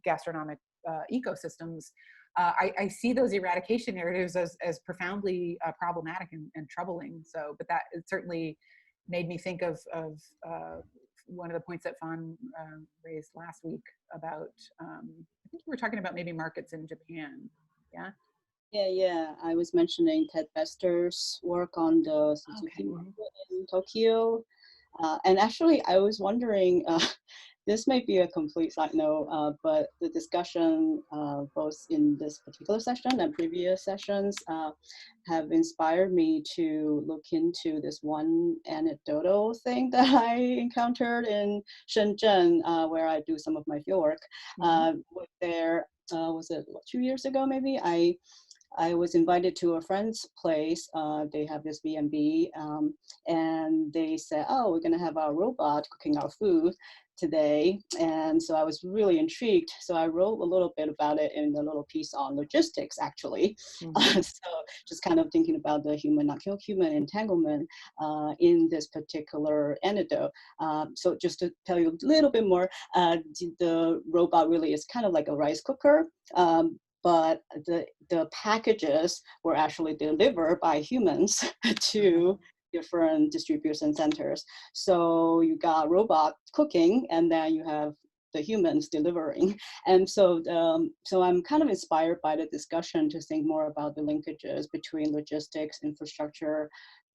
gastronomic ecosystems. I see those eradication narratives as profoundly problematic and troubling. So, but that it certainly made me think of one of the points that Vaughn raised last week about, I think you were talking about maybe markets in Japan, yeah?
Yeah. I was mentioning Ted Bester's work on the Suzuki market in Tokyo. And actually, I was wondering, this may be a complete side note, but the discussion both in this particular session and previous sessions have inspired me to look into this one anecdotal thing that I encountered in Shenzhen, where I do some of my fieldwork. There, was it 2 years ago maybe? I was invited to a friend's place. They have this B&B, and they said, "Oh, we're gonna have our robot cooking our food today." And so I was really intrigued. So I wrote a little bit about it in a little piece on logistics, actually. So just kind of thinking about the human, not human entanglement in this particular anecdote. So just to tell you a little bit more, the robot really is kind of like a rice cooker. But the packages were actually delivered by humans to different distribution centers. So you got robot cooking, and then you have the humans delivering. And so, so I'm kind of inspired by the discussion to think more about the linkages between logistics, infrastructure,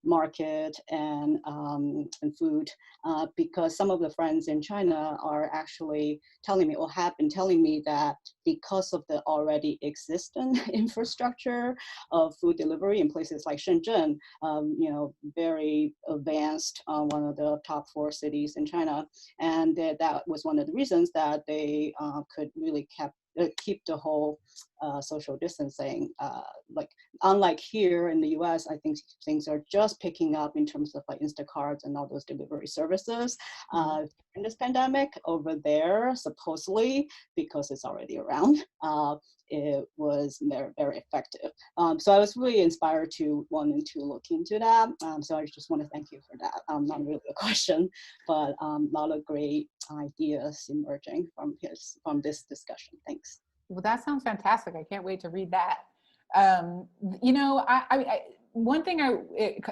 market, and food, because some of the friends in China are actually telling me, or have been telling me, that because of the already existent infrastructure of food delivery in places like Shenzhen, you know, very advanced, one of the top 4 cities in China, and that was one of the reasons that they could really keep the whole social distancing. Like, unlike here in the US, I think things are just picking up in terms of like Instacarts and all those delivery services. In this pandemic, over there, supposedly, because it's already around, it was very, very effective. So I was really inspired to wanting to look into that. So I just want to thank you for that. Not really a question, but a lot of great ideas emerging from this discussion. Thanks.
Well, that sounds fantastic. I can't wait to read that. You know, one thing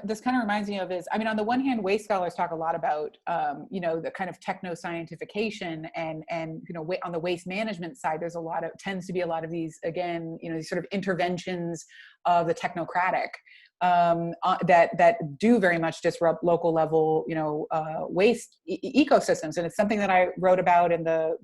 this kind of reminds me of is, I mean, on the one hand, waste scholars talk a lot about, you know, the kind of techno-scientification, and you know, on the waste management side, there's tends to be a lot of these, again, you know, these sort of interventions of the technocratic that do very much disrupt local level, you know, waste ecosystems. And it's something that I wrote about in the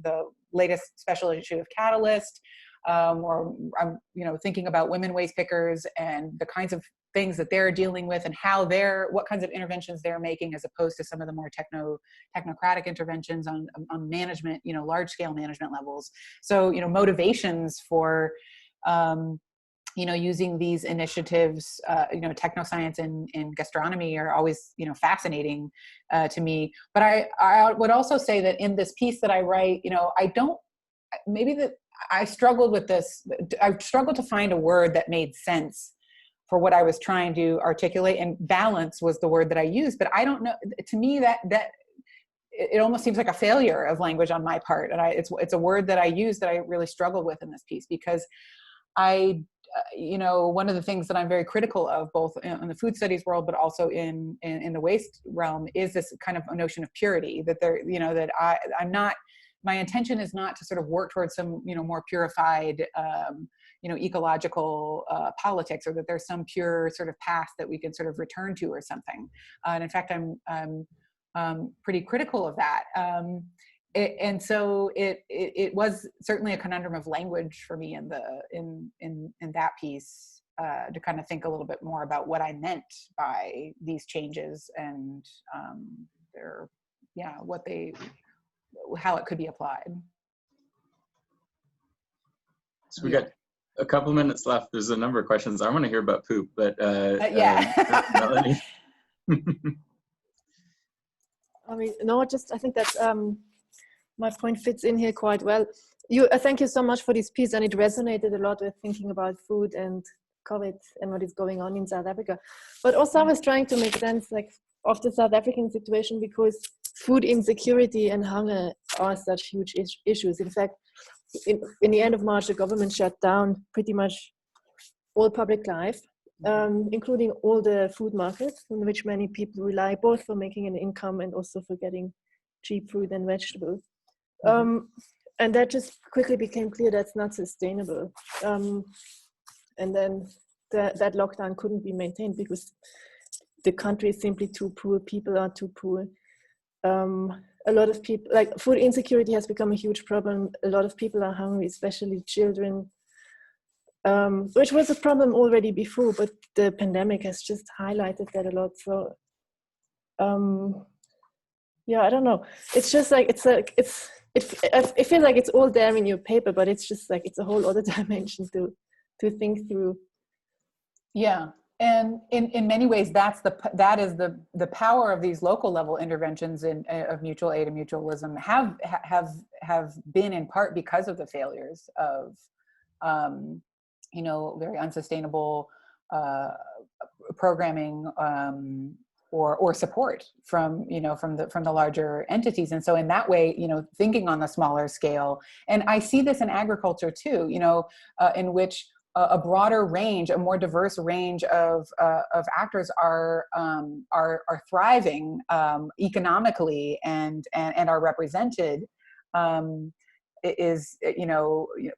latest special issue of Catalyst, or I'm, you know, thinking about women waste pickers and the kinds of things that they're dealing with, and how what kinds of interventions they're making, as opposed to some of the more technocratic interventions on management, you know, large scale management levels. So, you know, motivations for, you know, using these initiatives, you know, technoscience in gastronomy are always, you know, fascinating to me. But I would also say that in this piece that I write, you know, I struggled with this. I struggled to find a word that made sense for what I was trying to articulate, and balance was the word that I used. But I don't know, to me that it almost seems like a failure of language on my part. And it's a word that I use that I really struggle with in this piece, because you know, one of the things that I'm very critical of, both in the food studies world, but also in the waste realm, is this kind of a notion of purity, that you know, that I'm not, my intention is not to sort of work towards some, you know, more purified, you know, ecological politics, or that there's some pure sort of path that we can sort of return to or something. And in fact, I'm pretty critical of that. And so it was certainly a conundrum of language for me in that piece, to kind of think a little bit more about what I meant by these changes, and how it could be applied.
So we got a couple minutes left. There's a number of questions. I want to hear about poop, but
Melanie.
I mean, no, I think that's my point fits in here quite well. Thank you so much for this piece, and it resonated a lot with thinking about food and COVID and what is going on in South Africa. But also I was trying to make sense, like, of the South African situation, because food insecurity and hunger are such huge issues. In fact, in the end of March, the government shut down pretty much all public life, including all the food markets, on which many people rely, both for making an income and also for getting cheap fruit and vegetables. And that just quickly became clear that's not sustainable. And then that lockdown couldn't be maintained because the country is simply too poor, people are too poor. a lot of people, like food insecurity has become a huge problem. A lot of people are hungry, especially children, which was a problem already before, but the pandemic has just highlighted that a lot. So yeah, I don't know. It's just like, it feels like it's all there in your paper, but it's just like, it's a whole other dimension to think through.
Yeah. And in many ways, that is the power of these local level interventions of mutual aid and mutualism have been in part because of the failures of, very unsustainable programming or support from the larger entities. And so in that way, thinking on the smaller scale, and I see this in agriculture too, in which a broader range, a more diverse range of actors are thriving economically and are represented. Is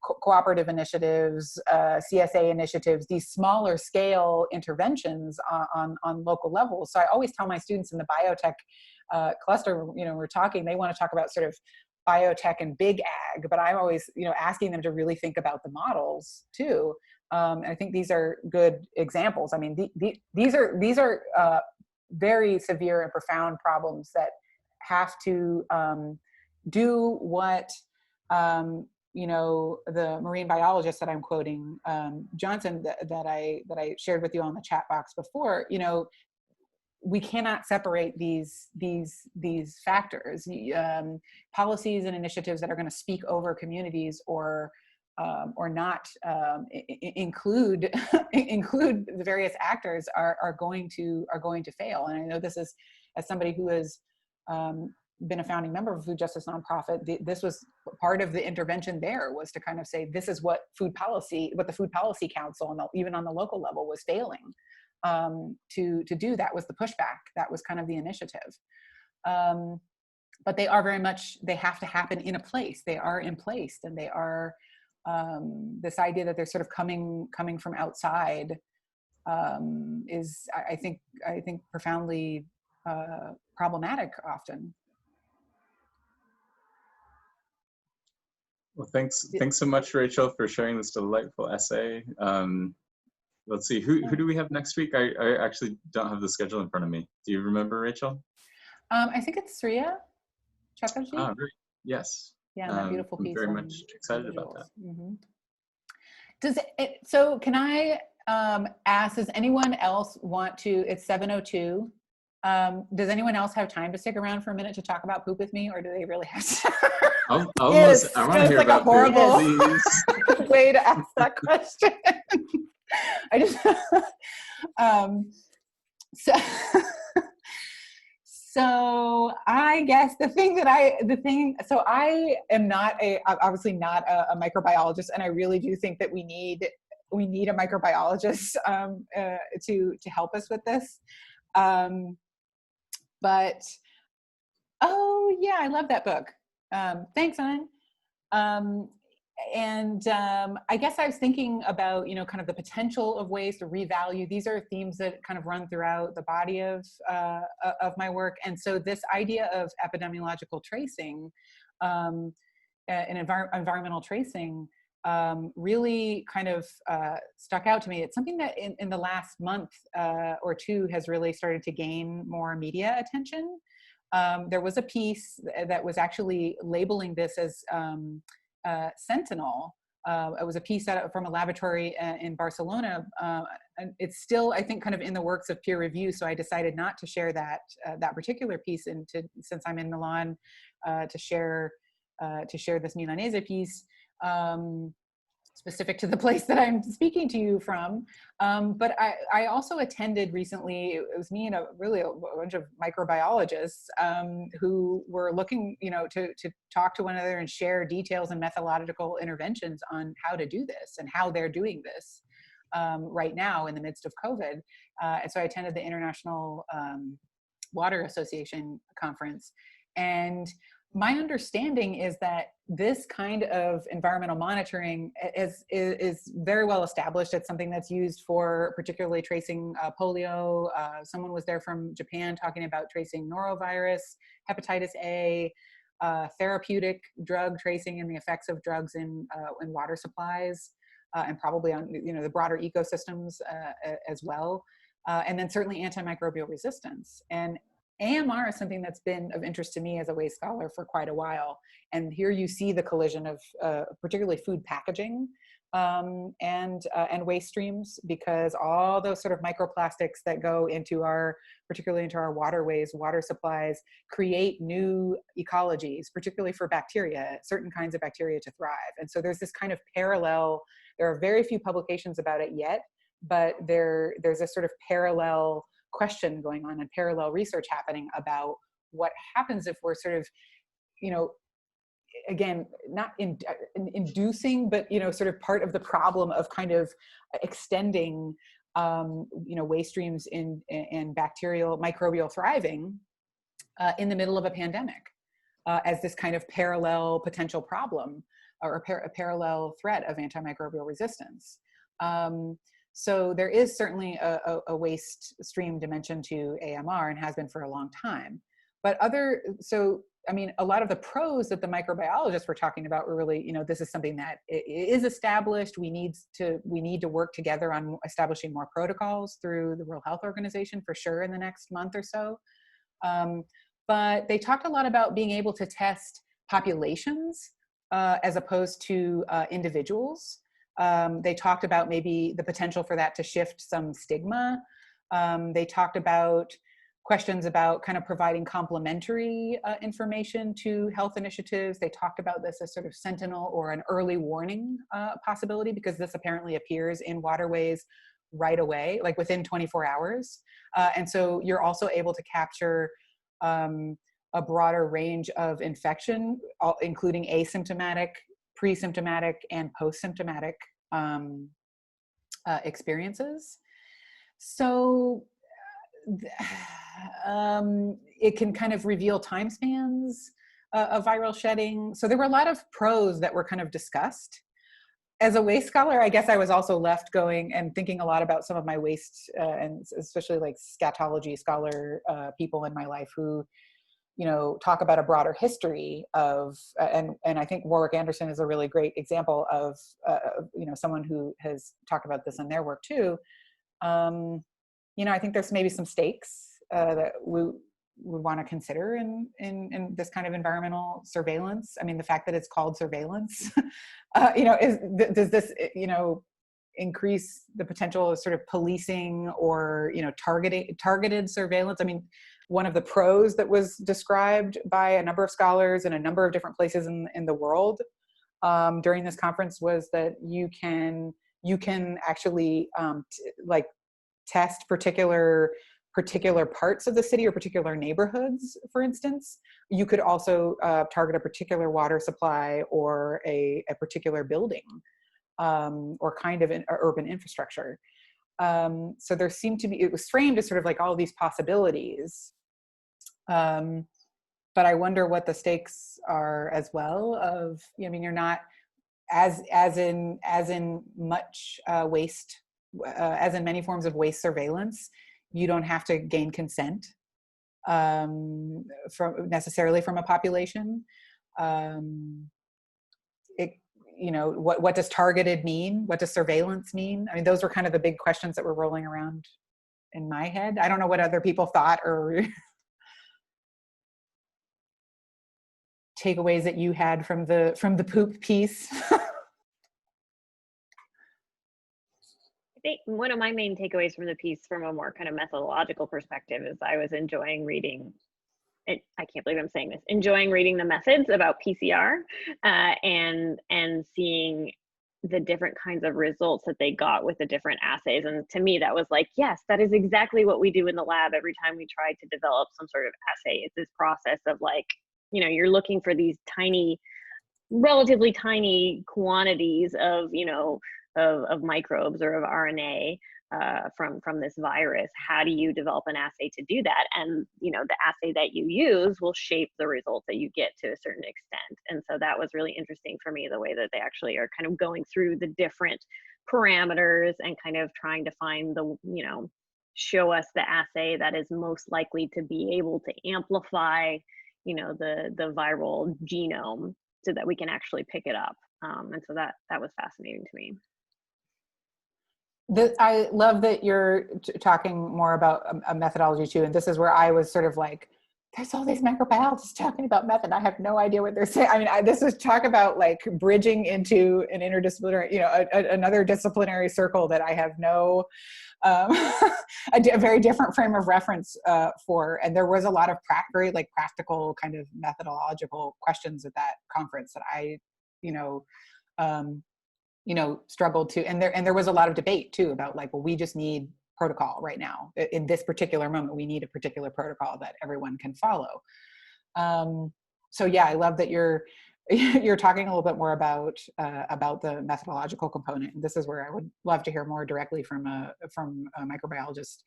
cooperative initiatives, CSA initiatives, these smaller scale interventions on local levels. So I always tell my students in the biotech cluster, we're talking, they want to talk about sort of biotech and big ag, but I'm always, asking them to really think about the models too. And I think these are good examples. I mean, these are very severe and profound problems that have to do what, the marine biologist that I'm quoting, Johnson, that I shared with you on the chat box before, we cannot separate these factors, policies and initiatives that are going to speak over communities or not include the various actors are going to fail. And I know this is, as somebody who has been a founding member of a food justice nonprofit, this was part of the intervention there, was to kind of say, this is what the Food Policy Council, and even on the local level, was failing to do. That was the pushback. That was kind of the initiative. But they are very much, they have to happen in a place. They are in place, and they are, this idea that they're sort of coming from outside is, I think profoundly problematic often.
Well, thanks so much, Rachel, for sharing this delightful essay. Let's see, who do we have next week? I actually don't have the schedule in front of me. Do you remember, Rachel?
I think it's Sriya Chatterjee.
Ah, great. Yes.
Yeah, that beautiful piece.
I'm very much excited about that.
Mm-hmm. So can I ask, does anyone else want to, it's 7:02. Does anyone else have time to stick around for a minute to talk about poop with me, or do they really have to?
Yes, I want to hear about
horrible
poop,
way to ask that question. I just so I guess so I am obviously not a microbiologist, and I really do think that we need a microbiologist to help us with this. But oh yeah, I love that book. Thanks, Anne. And I guess I was thinking about, kind of the potential of ways to revalue. These are themes that kind of run throughout the body of my work. And so this idea of epidemiological tracing and environmental tracing really kind of stuck out to me. It's something that in the last month or two has really started to gain more media attention. There was a piece that was actually labeling this as Sentinel. It was a piece from a laboratory in Barcelona. And it's still, I think, kind of in the works of peer review. So I decided not to share that particular piece, since I'm in Milan, to share this Milanese piece. Specific to the place that I'm speaking to you from. But I also attended recently, it was me and a bunch of microbiologists who were looking, to talk to one another and share details and methodological interventions on how to do this and how they're doing this right now in the midst of COVID. And so I attended the International Water Association conference. And my understanding is that this kind of environmental monitoring is very well established. It's something that's used for particularly tracing polio. Someone was there from Japan talking about tracing norovirus, hepatitis A, therapeutic drug tracing and the effects of drugs in water supplies, and probably on the broader ecosystems as well. And then certainly antimicrobial resistance. And AMR is something that's been of interest to me as a waste scholar for quite a while. And here you see the collision of particularly food packaging and waste streams, because all those sort of microplastics that go into particularly into our waterways, water supplies, create new ecologies, particularly for bacteria, certain kinds of bacteria to thrive. And so there's this kind of parallel. There are very few publications about it yet, but there's a sort of parallel question going on and parallel research happening about what happens if we're sort of, again, not inducing, but, sort of part of the problem of kind of extending, waste streams in bacterial, microbial thriving in the middle of a pandemic as this kind of parallel potential problem or a parallel threat of antimicrobial resistance. So there is certainly a waste stream dimension to AMR and has been for a long time. But a lot of the pros that the microbiologists were talking about were really, this is something that is established. We need to work together on establishing more protocols through the World Health Organization for sure in the next month or so. But they talked a lot about being able to test populations as opposed to individuals. They talked about maybe the potential for that to shift some stigma. They talked about questions about kind of providing complementary information to health initiatives. They talked about this as sort of sentinel or an early warning possibility, because this apparently appears in waterways right away, like within 24 hours. And so you're also able to capture a broader range of infection, including asymptomatic, pre-symptomatic, and post-symptomatic experiences. So it can kind of reveal time spans of viral shedding. So there were a lot of pros that were kind of discussed. As a waste scholar, I guess I was also left going and thinking a lot about some of my waste, and especially like scatology scholar people in my life who, talk about a broader history of, and I think Warwick Anderson is a really great example of, someone who has talked about this in their work too. I think there's maybe some stakes that we would want to consider in this kind of environmental surveillance. I mean, the fact that it's called surveillance, does this, increase the potential of sort of policing or, targeted surveillance? I mean, one of the pros that was described by a number of scholars in a number of different places in the world during this conference was that you can actually test particular parts of the city or particular neighborhoods, for instance. You could also target a particular water supply or a particular building or kind of an urban infrastructure. So there seemed to be, it was framed as sort of like all these possibilities. But I wonder what the stakes are as well of, you're not as in much waste, as in many forms of waste surveillance, you don't have to gain consent necessarily from a population. What does targeted mean? What does surveillance mean? I mean, those were kind of the big questions that were rolling around in my head. I don't know what other people thought or takeaways that you had from the poop piece.
I think one of my main takeaways from the piece from a more kind of methodological perspective is I was enjoying reading, I can't believe I'm saying this, enjoying reading the methods about PCR and seeing the different kinds of results that they got with the different assays. And to me, that was like, yes, that is exactly what we do in the lab every time we try to develop some sort of assay. It's this process of like, you're looking for these tiny, relatively tiny quantities of, of microbes or of RNA from this virus. How do you develop an assay to do that? And the assay that you use will shape the results that you get to a certain extent. And so that was really interesting for me, the way that they actually are kind of going through the different parameters and kind of trying to find the, show us the assay that is most likely to be able to amplify, the viral genome so that we can actually pick it up. And so that was fascinating to me.
I love that you're talking more about a methodology too. And this is where I was sort of like, there's all these microbiologists talking about method. I have no idea what they're saying. I mean, this is talk about like bridging into an interdisciplinary, another disciplinary circle that I have no, a very different frame of reference for. And there was a lot of very like practical kind of methodological questions at that conference that I, struggled to, and there was a lot of debate too about like, well, we just need protocol right now. In this particular moment, we need a particular protocol that everyone can follow. So yeah, I love that you're talking a little bit more about the methodological component. And this is where I would love to hear more directly from a microbiologist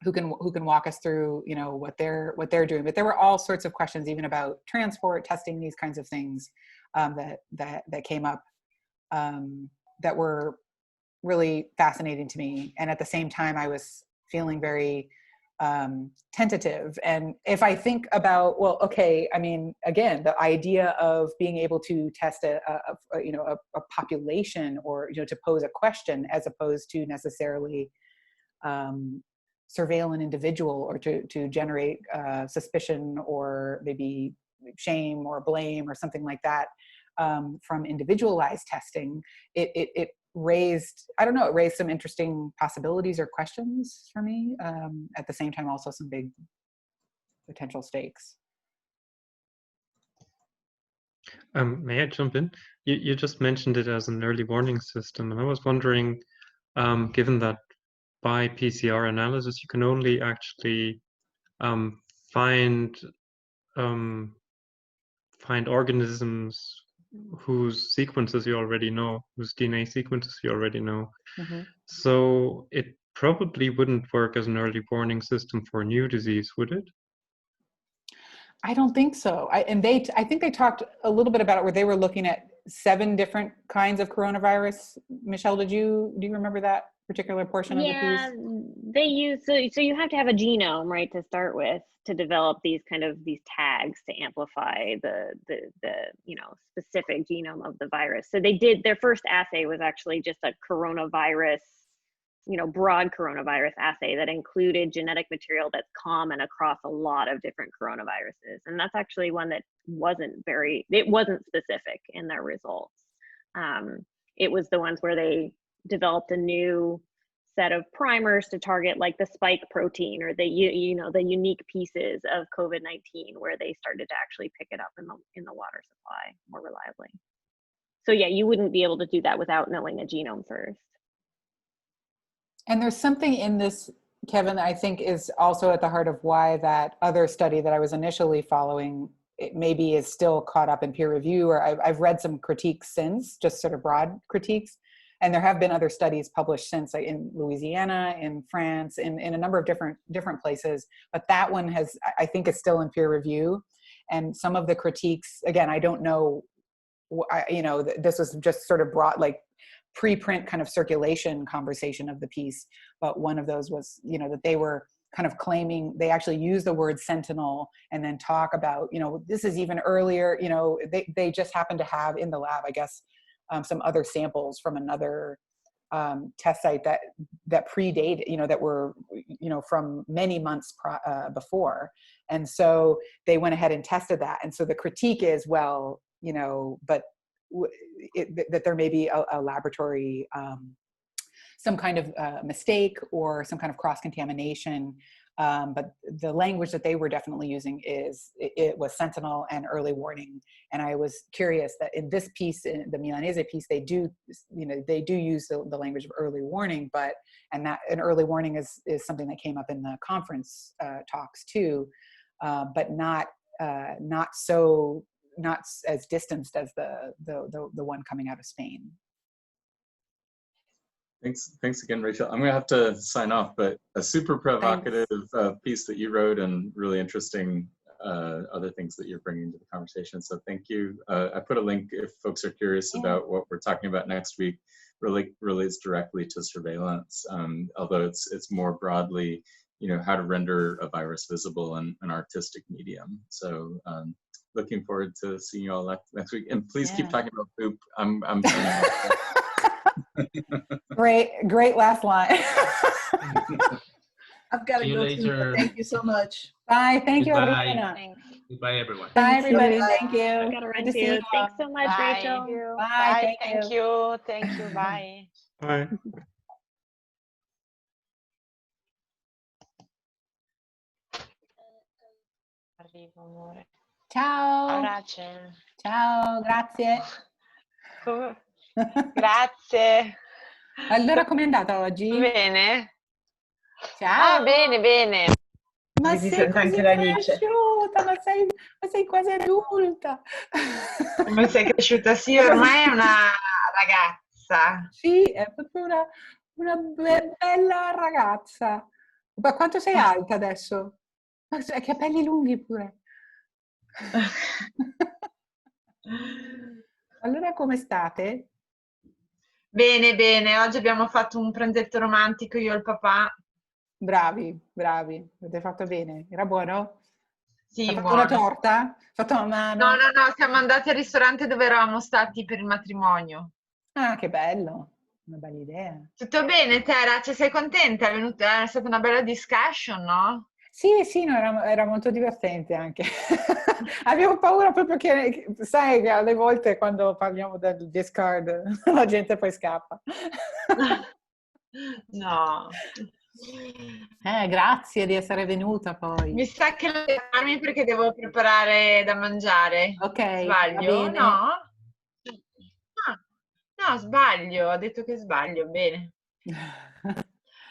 who can walk us through what they're doing. But there were all sorts of questions even about transport, testing, these kinds of things that came up that were really fascinating to me. And at the same time, I was feeling very tentative. And if I think about, well, okay, I mean, again, the idea of being able to test a population, or to pose a question as opposed to necessarily surveil an individual, or to generate suspicion or maybe shame or blame or something like that from individualized testing, it raised some interesting possibilities or questions for me. At the same time, also some big potential stakes.
May I jump in? You just mentioned it as an early warning system, and I was wondering, given that by PCR analysis you can only actually find organisms whose sequences you already know, whose DNA sequences you already know.
Mm-hmm.
So it probably wouldn't work as an early warning system for new disease, would it?
I don't think so. I think they talked a little bit about it, where they were looking at 7 different kinds of coronavirus. Michelle, do you remember that particular portion of the piece?
Yeah, they use, so you have to have a genome, right, to start with, to develop these tags to amplify the specific genome of the virus. So they did, their first assay was actually just a coronavirus, broad coronavirus assay that included genetic material that's common across a lot of different coronaviruses. And that's actually one that wasn't specific in their results. It was the ones where they developed a new set of primers to target like the spike protein, or the unique pieces of COVID-19, where they started to actually pick it up in the water supply more reliably. So yeah, you wouldn't be able to do that without knowing a genome first.
And there's something in this, Kevin, I think is also at the heart of why that other study that I was initially following, it maybe is still caught up in peer review, or I've read some critiques since, just sort of broad critiques. And there have been other studies published since, like in Louisiana, in France, in a number of different places. But that one I think is still in peer review. And some of the critiques, again, I don't know, this was just sort of brought like preprint kind of circulation conversation of the piece. But one of those was, that they were kind of claiming, they actually use the word sentinel and then talk about, this is even earlier, they just happened to have in the lab, I guess, some other samples from another test site that predated, that were, from many months before. And so they went ahead and tested that. And so the critique is, well, but that there may be a laboratory, some kind of mistake or some kind of cross-contamination. But the language that they were definitely using it was sentinel and early warning. And I was curious that in this piece, in the Milanese piece, they do use the language of early warning, and that an early warning is something that came up in the conference talks too, but not as distanced as the one coming out of Spain.
Thanks again, Rachel. I'm gonna have to sign off, but a super provocative piece that you wrote, and really interesting other things that you're bringing to the conversation. So thank you. I put a link if folks are curious about what we're talking about next week. Really relates directly to surveillance, although it's more broadly, how to render a virus visible in an artistic medium. So looking forward to seeing you all next week. And please keep talking about poop. I'm
Great last line.
I've got to go later. Thank you so much.
Bye. Thank you, everyone.
Thanks.
Goodbye, everyone.
Bye, everybody.
Bye.
Thank you.
I gotta run too. Thanks so much,
Bye.
Rachel.
Bye.
Thank you. Thank you. Bye.
Bye.
Arrivo, amore.
Ciao.
Rachel.
Ciao, grazie.
Grazie.
Allora, com'è andata oggi?
Bene.
Ciao.
Ah, bene.
Ma
si
sei
sente
così
anche la luce.
cresciuta, ma sei quasi adulta.
Come sei cresciuta? Sì, ormai è una ragazza.
Sì, è proprio una bella ragazza. Ma quanto sei alta adesso? Ma hai capelli lunghi pure. Allora, come state?
Bene. Oggi abbiamo fatto un pranzetto romantico, io e il papà.
Bravi. Avete fatto bene. Era buono?
Sì,
Hai fatto
buono.
una torta? Fatto a mano?
No, siamo andati al ristorante dove eravamo stati per il matrimonio.
Ah, che bello. Una bella idea.
Tutto bene, Tera? Sei contenta? È stata una bella discussion, no?
Sì, no, era molto divertente anche. Avevo paura proprio che, sai, che alle volte quando parliamo del discard la gente poi scappa.
No.
Grazie di essere venuta poi.
Mi sa che devo fermarmi perché devo preparare da mangiare.
Ok,
Sbaglio?
va bene.
No? No, sbaglio. Ho detto che sbaglio. Bene.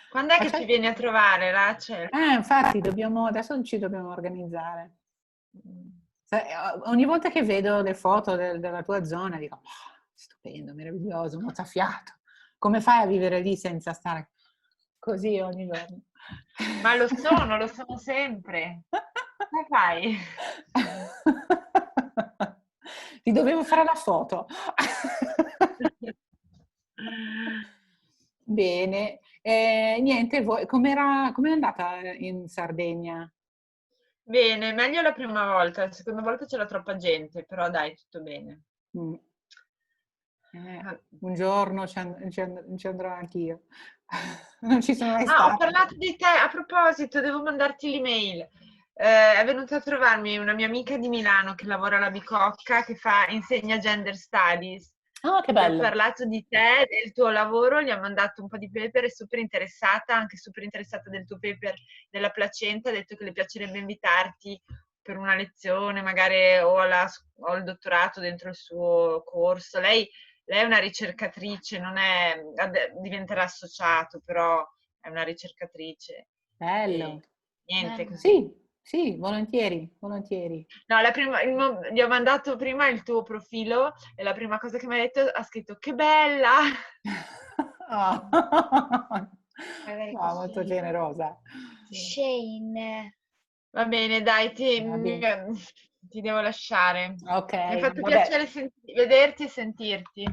Quando è che ci vieni a trovare, Rachel?
Infatti, adesso ci dobbiamo organizzare. Ogni volta che vedo le foto della tua zona dico, oh, stupendo, meraviglioso, mozzafiato. Come fai a vivere lì senza stare così ogni giorno?
Ma lo sono sempre. Come fai?
Ti dovevo fare la foto. Bene. Niente, com'è andata in Sardegna?
Bene, meglio la prima volta, la seconda volta c'era troppa gente, però dai, tutto bene.
Un giorno ci andrò anch'io. Non ci sono mai stata.
Ho parlato di te, a proposito, devo mandarti l'email. È venuta a trovarmi una mia amica di Milano che lavora alla Bicocca, che insegna gender studies.
Oh, che bello.
Gli ho parlato di te, del tuo lavoro, gli ho mandato un po' di paper, è super interessata, anche super interessata del tuo paper della placenta, ha detto che le piacerebbe invitarti per una lezione, magari o il dottorato dentro il suo corso. Lei è una ricercatrice, diventerà associato, però è una ricercatrice.
Bello.
Niente, così.
Sì, volentieri.
No, gli ho mandato prima il tuo profilo e la prima cosa che mi ha detto ha scritto che bella!
No, molto generosa.
Shane.
Va bene, dai, ti devo lasciare.
Ok.
Mi ha fatto piacere vederti e sentirti.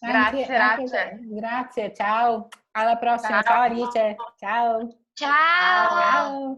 Grazie, Rachel.
Grazie, ciao. Alla prossima. Ciao Alice. Ciao.
Ciao.